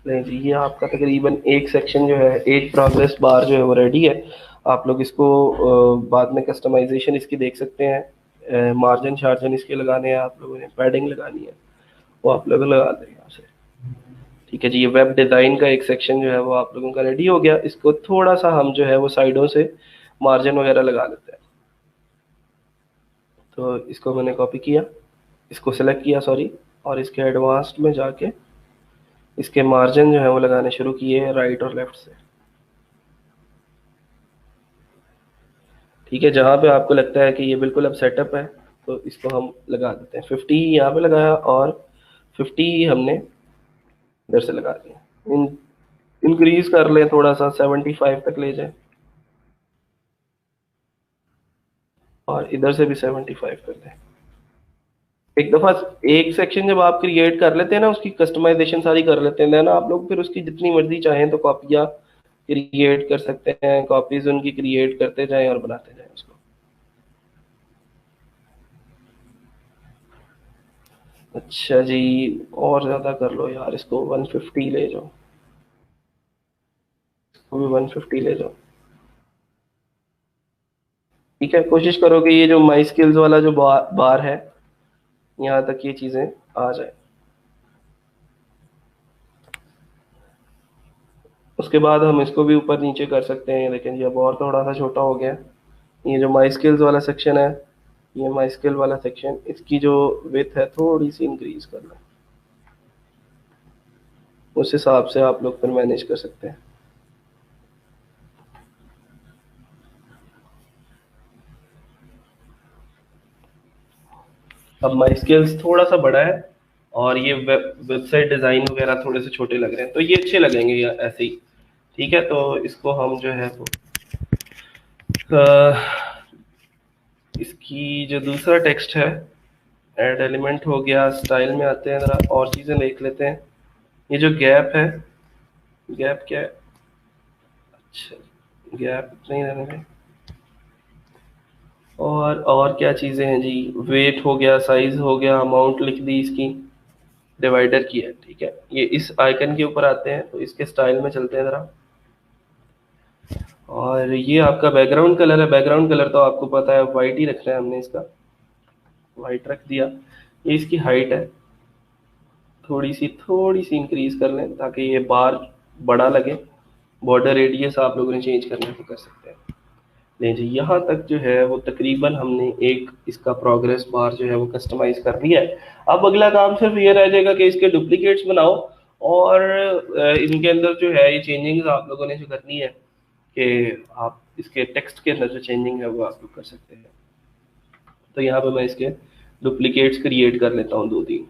नहीं जी, ये आपका तकरीबन एक सेक्शन जो है, एक प्रोग्रेस बार जो है वो रेडी है। आप लोग इसको बाद में कस्टमाइजेशन इसकी देख सकते हैं। मार्जिन शार्जिन इसके लगाने हैं आप लोगों ने, पैडिंग लगानी है, वो आप लोग लगा दें यहाँ से। ठीक है जी, ये वेब डिज़ाइन का एक सेक्शन जो है वो आप लोगों का रेडी हो गया। इसको थोड़ा सा हम जो है वो साइडों से मार्जिन वगैरह लगा लेते हैं। तो इसको मैंने कॉपी किया, इसको सेलेक्ट किया सॉरी, और इसके एडवांस्ड में जाके इसके मार्जिन जो है वो लगाने शुरू किए राइट और लेफ्ट से। ठीक है, जहाँ पे आपको लगता है कि ये बिल्कुल अब सेटअप है तो इसको हम लगा देते हैं। 50 यहाँ पे लगाया और 50 हमने इधर से लगा दिया। इंक्रीज कर लें थोड़ा सा, 75 तक ले जाए, और इधर से भी 75 कर दें। एक दफ़ा एक सेक्शन जब आप क्रिएट कर लेते हैं ना, उसकी कस्टमाइजेशन सारी कर लेते हैं ना आप लोग, फिर उसकी जितनी मर्जी चाहें तो कॉपियाँ क्रिएट कर सकते हैं, कॉपीज उनकी क्रिएट करते जाएं और बनाते जाएं उसको। अच्छा जी, और ज़्यादा कर लो यार, इसको 150 ले जाओ, इसको भी 150 ले जाओ। ठीक है, कोशिश करो कि ये जो माई स्किल्स वाला जो बार है, यहाँ तक ये चीज़ें आ जाए। उसके बाद हम इसको भी ऊपर नीचे कर सकते हैं, लेकिन ये अब और थोड़ा सा छोटा हो गया। ये जो माई स्किल्स वाला सेक्शन है, ये माई स्किल वाला सेक्शन, इसकी जो विड्थ है थोड़ी सी इंक्रीज करना, उस हिसाब से आप लोग फिर मैनेज कर सकते हैं। अब माई स्किल्स थोड़ा सा बड़ा है और ये वेबसाइट डिज़ाइन वगैरह थोड़े से छोटे लग रहे हैं, तो ये अच्छे लगेंगे या ऐसे ही। ठीक है, तो इसको हम जो है वो इसकी जो दूसरा टेक्स्ट है, ऐड एलिमेंट हो गया, स्टाइल में आते हैं, ज़रा और चीज़ें देख लेते हैं। ये जो गैप है, गैप क्या है, अच्छा गैप नहीं रहने में, और क्या चीज़ें हैं जी, वेट हो गया, साइज हो गया, अमाउंट लिख दी इसकी, डिवाइडर की है। ठीक है, ये इस आइकन के ऊपर आते हैं, तो इसके स्टाइल में चलते हैं ज़रा। और ये आपका बैकग्राउंड कलर है, बैकग्राउंड कलर तो आपको पता है वाइट ही रखना है हमने, इसका वाइट रख दिया। ये इसकी हाइट है, थोड़ी सी इंक्रीज कर लें ताकि ये बार बड़ा लगे। बॉर्डर रेडियस आप लोगों ने चेंज करना तो कर सकते हैं। नहीं जी, यहाँ तक जो है वो तकरीबन हमने एक इसका प्रोग्रेस बार जो है वो कस्टमाइज कर दिया है। अब अगला काम सिर्फ ये रह जाएगा कि इसके डुप्लीकेट्स बनाओ, और इनके अंदर जो है ये चेंजिंग्स आप लोगों ने जो करनी है, कि आप इसके टेक्स्ट के अंदर जो चेंजिंग है वो आप लोग कर सकते हैं। तो यहाँ पे मैं इसके डुप्लीकेट्स क्रिएट कर लेता हूँ 2-3।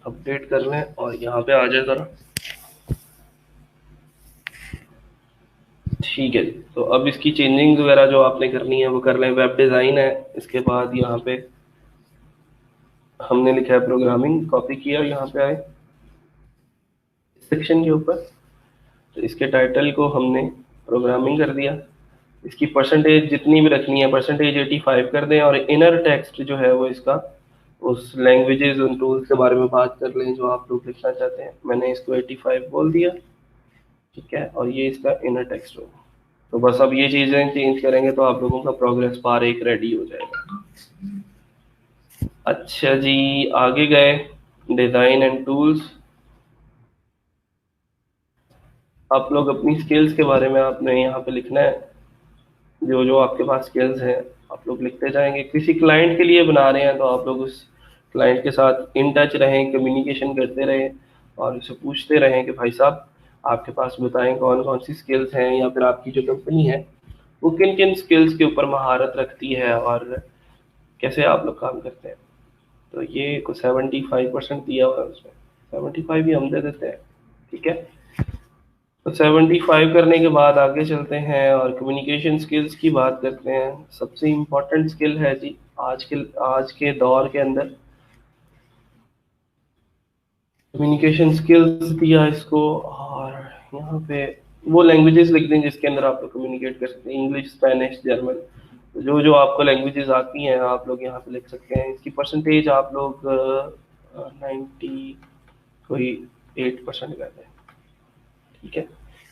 अपडेट कर लें और यहाँ पे आ जाए ज़रा। ठीक है, तो अब इसकी चेंजिंग वगैरह जो आपने करनी है वो कर लें। वेब डिज़ाइन है, इसके बाद यहाँ पे हमने लिखा है प्रोग्रामिंग, कॉपी किया, यहाँ पे आए सेक्शन के ऊपर, तो इसके टाइटल को हमने प्रोग्रामिंग कर दिया। इसकी परसेंटेज जितनी भी रखनी है, परसेंटेज 85 कर दें, और इनर टेक्स्ट जो है वो इसका उस लैंग्वेजेस उन टूल्स के बारे में बात कर लें जो आप लोग लिखना चाहते हैं। मैंने इसको 85 बोल दिया। ठीक है, और ये इसका इनर टेक्स्ट होगा। तो बस अब ये चीज़ें चेंज करेंगे तो आप लोगों का प्रोग्रेस बार एक रेडी हो जाएगा। अच्छा जी, आगे गए, डिज़ाइन एंड टूल्स। आप लोग अपनी स्किल्स के बारे में आपने यहाँ पे लिखना है, जो जो आपके पास स्किल्स हैं आप लोग लिखते जाएंगे। किसी क्लाइंट के लिए बना रहे हैं तो आप लोग उस क्लाइंट के साथ इन टच रहें, कम्युनिकेशन करते रहें और उसे पूछते रहें कि भाई साहब आपके पास बताएं कौन कौन सी स्किल्स हैं, या फिर आपकी जो कंपनी है वो किन किन स्किल्स के ऊपर महारत रखती है और कैसे आप लोग काम करते हैं। तो ये को 75% दिया हुआ है, उसमें 75 ही हम दे देते हैं, ठीक है। तो 75 करने के बाद आगे चलते हैं और कम्युनिकेशन स्किल्स की बात करते हैं। सबसे इम्पोर्टेंट स्किल है जी आज के दौर के अंदर कम्युनिकेशन स्किल्स दिया इसको। और यहाँ पे वो लैंग्वेजेस लिख दें जिसके अंदर आप लोग कम्युनिकेट कर सकते हैं, इंग्लिश, स्पेनिश, जर्मन, जो जो आपको लैंग्वेजेस आती हैं आप लोग यहाँ पे लिख सकते हैं। इसकी परसेंटेज आप लोग 90 कोई 8% कहते हैं, ठीक है।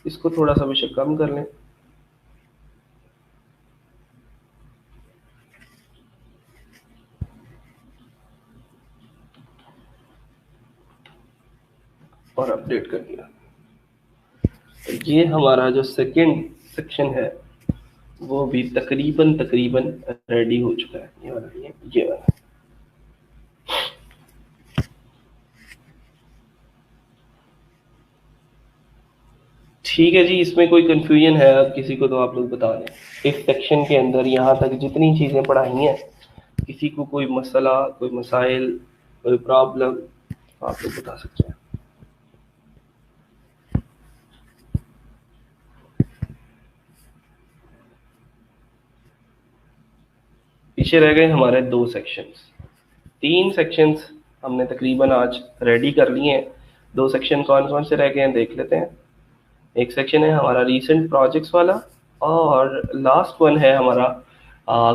इसको थोड़ा सा बेशक कम कर लें। और अपडेट कर दिया। तो ये हमारा जो सेकंड सेक्शन है वो भी तकरीबन तकरीबन रेडी हो चुका है। ये वाला ठीक है जी। इसमें कोई कंफ्यूजन है अब किसी को तो आप लोग बता दें। इस सेक्शन के अंदर यहाँ तक जितनी चीज़ें पढ़ाई हैं, किसी को कोई मसला, कोई मसाइल, कोई प्रॉब्लम आप लोग बता सकते हैं। पीछे रह गए हमारे 2 सेक्शंस, 3 सेक्शंस हमने तकरीबन आज रेडी कर लिए हैं। 2 सेक्शन कौन कौन से रह गए हैं देख लेते हैं। एक सेक्शन है हमारा रीसेंट प्रोजेक्ट्स वाला और लास्ट वन है हमारा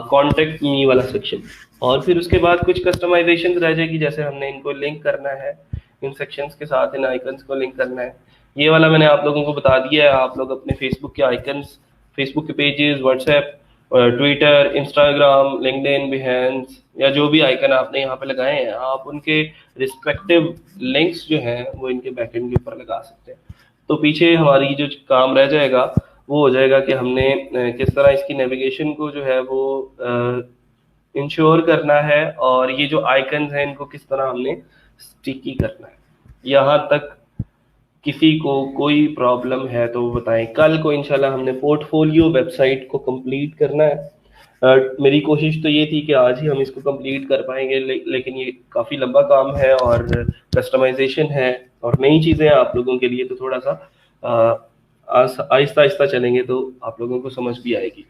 कॉन्टेक्ट मी वाला सेक्शन। और फिर उसके बाद कुछ कस्टमाइजेशन रह जाएगी, जैसे हमने इनको लिंक करना है इन सेक्शंस के साथ, इन आइकन्स को लिंक करना है। ये वाला मैंने आप लोगों को बता दिया है। आप लोग अपने फेसबुक के आइकन्स, फेसबुक के pages, WhatsApp, Twitter, Instagram, LinkedIn, बिहेंस या जो भी आइकन आपने यहाँ पे लगाए हैं, आप उनके रिस्पेक्टिव लिंक्स जो हैं वो इनके बैकएंड के ऊपर लगा सकते हैं। तो पीछे हमारी जो काम रह जाएगा वो हो जाएगा कि हमने किस तरह इसकी नेविगेशन को जो है वो इंश्योर करना है, और ये जो आइकन्स हैं इनको किस तरह हमने स्टिकी करना है। यहाँ तक किसी को कोई प्रॉब्लम है तो बताएं। कल को इंशाल्लाह हमने पोर्टफोलियो वेबसाइट को कंप्लीट करना है। मेरी कोशिश तो ये थी कि आज ही हम इसको कंप्लीट कर पाएंगे, लेकिन ये काफ़ी लंबा काम है और कस्टमाइजेशन है और नई चीज़ें आप लोगों के लिए, तो थोड़ा सा आहिस्ता आहिस्ता चलेंगे तो आप लोगों को समझ भी आएगी।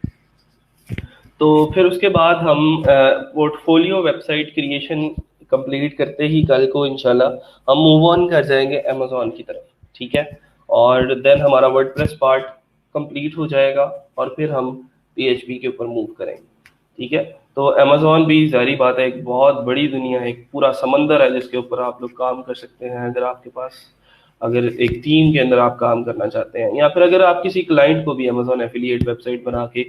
तो फिर उसके बाद हम पोर्टफोलियो वेबसाइट क्रिएशन कंप्लीट करते ही कल को इंशाल्लाह हम मूव ऑन कर जाएंगे अमेजोन की तरफ, ठीक है। और देन हमारा वर्डप्रेस पार्ट कंप्लीट हो जाएगा और फिर हम PHP के ऊपर मूव करेंगे, ठीक है। तो अमेजोन भी जारी बात है एक बहुत बड़ी दुनिया है, एक पूरा समंदर है जिसके ऊपर आप लोग काम कर सकते हैं। अगर आपके पास, अगर एक टीम के अंदर आप काम करना चाहते हैं, या फिर अगर आप किसी क्लाइंट को भी अमेजोन एफिलिएट वेबसाइट बना के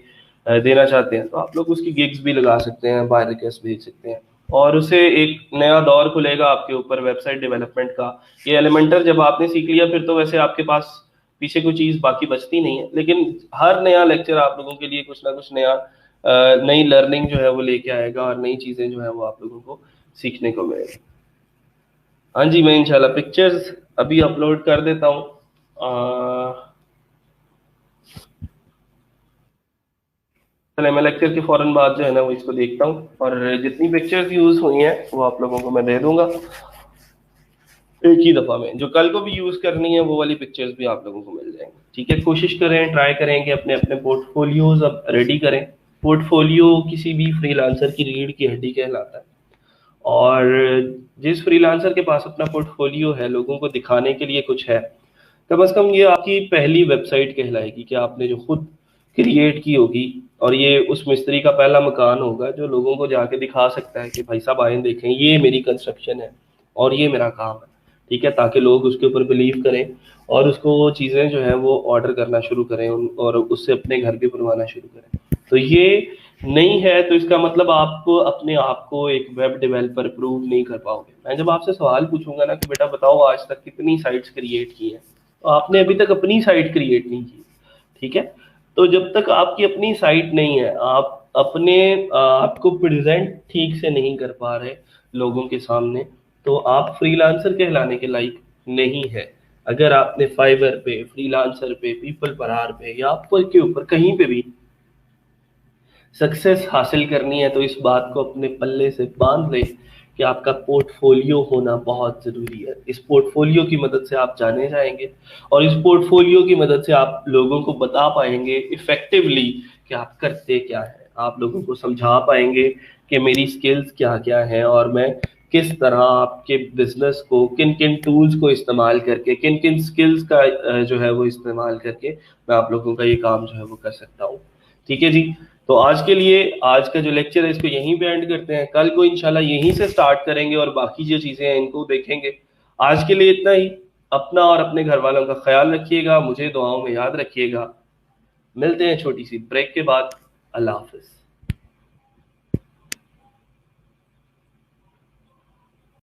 देना चाहते हैं, तो आप लोग उसकी गिग्स भी लगा सकते हैं, बाय रिक्वेस्ट भेज सकते हैं और उसे एक नया दौर खुलेगा आपके ऊपर वेबसाइट डेवलपमेंट का। ये एलिमेंटर जब आपने सीख लिया फिर तो वैसे आपके पास पीछे कोई चीज़ बाकी बचती नहीं है, लेकिन हर नया लेक्चर आप लोगों के लिए कुछ ना कुछ नया नई लर्निंग जो है वो लेके आएगा और नई चीज़ें जो है वो आप लोगों को सीखने को मिलेगी। हाँ जी, मैं इंशाल्लाह पिक्चर्स अभी अपलोड कर देता हूँ। चले मैं लेक्चर के फौरन बाद जो है ना वो इसको देखता हूँ और जितनी पिक्चर्स यूज़ हुई हैं वो आप लोगों को मैं दे दूंगा एक ही दफ़ा में। जो कल को भी यूज़ करनी है वो वाली पिक्चर्स भी आप लोगों को मिल जाएंगी, ठीक है। कोशिश करें, ट्राई करें कि अपने अपने पोर्टफोलियोज अब रेडी करें। पोर्टफोलियो किसी भी फ्रीलांसर की रीढ़ की हड्डी कहलाता है और जिस फ्रीलांसर के पास अपना पोर्टफोलियो है, लोगों को दिखाने के लिए कुछ है, कम से कम ये आपकी पहली वेबसाइट कहलाएगी कि आपने जो खुद क्रिएट की होगी, और ये उस मिस्त्री का पहला मकान होगा जो लोगों को जाके दिखा सकता है कि भाई साहब आए देखें, ये मेरी कंस्ट्रक्शन है और ये मेरा काम है, ठीक है, ताकि लोग उसके ऊपर बिलीव करें और उसको वो चीज़ें जो है वो ऑर्डर करना शुरू करें और उससे अपने घर भी बनवाना शुरू करें। तो ये नहीं है तो इसका मतलब आप अपने आप को एक वेब डेवलपर प्रूव नहीं कर पाओगे। मैं जब आपसे सवाल पूछूंगा ना कि बेटा बताओ आज तक कितनी साइट्स क्रिएट की हैं, तो आपने अभी तक अपनी साइट क्रिएट नहीं की। ठीक है, तो जब तक आपकी अपनी साइट नहीं है, आप अपने आपको प्रेजेंट ठीक से नहीं कर पा रहे लोगों के सामने, तो आप फ्रीलांसर कहलाने के लायक नहीं है। अगर आपने फाइवर पे, फ्रीलांसर पे, पीपल पर आवर पे या अपवर्क के ऊपर कहीं पे भी सक्सेस हासिल करनी है, तो इस बात को अपने पल्ले से बांध ले कि आपका पोर्टफोलियो होना बहुत ज़रूरी है। इस पोर्टफोलियो की मदद से आप जाने जाएंगे और इस पोर्टफोलियो की मदद से आप लोगों को बता पाएंगे इफ़ेक्टिवली कि आप करते क्या हैं। आप लोगों को समझा पाएंगे कि मेरी स्किल्स क्या-क्या हैं और मैं किस तरह आपके बिज़नेस को किन-किन टूल्स को इस्तेमाल करके, किन-किन स्किल्स का जो है वो इस्तेमाल करके मैं आप लोगों का ये काम जो है वो कर सकता हूँ। ठीक है जी। तो आज के लिए आज का जो लेक्चर है इसको यहीं पे एंड करते हैं। कल को इंशाल्लाह यहीं से स्टार्ट करेंगे और बाकी जो चीज़ें हैं इनको देखेंगे। आज के लिए इतना ही। अपना और अपने घर वालों का ख्याल रखिएगा, मुझे दुआओं में याद रखिएगा। मिलते हैं छोटी सी ब्रेक के बाद। अल्लाह हाफ़िज़।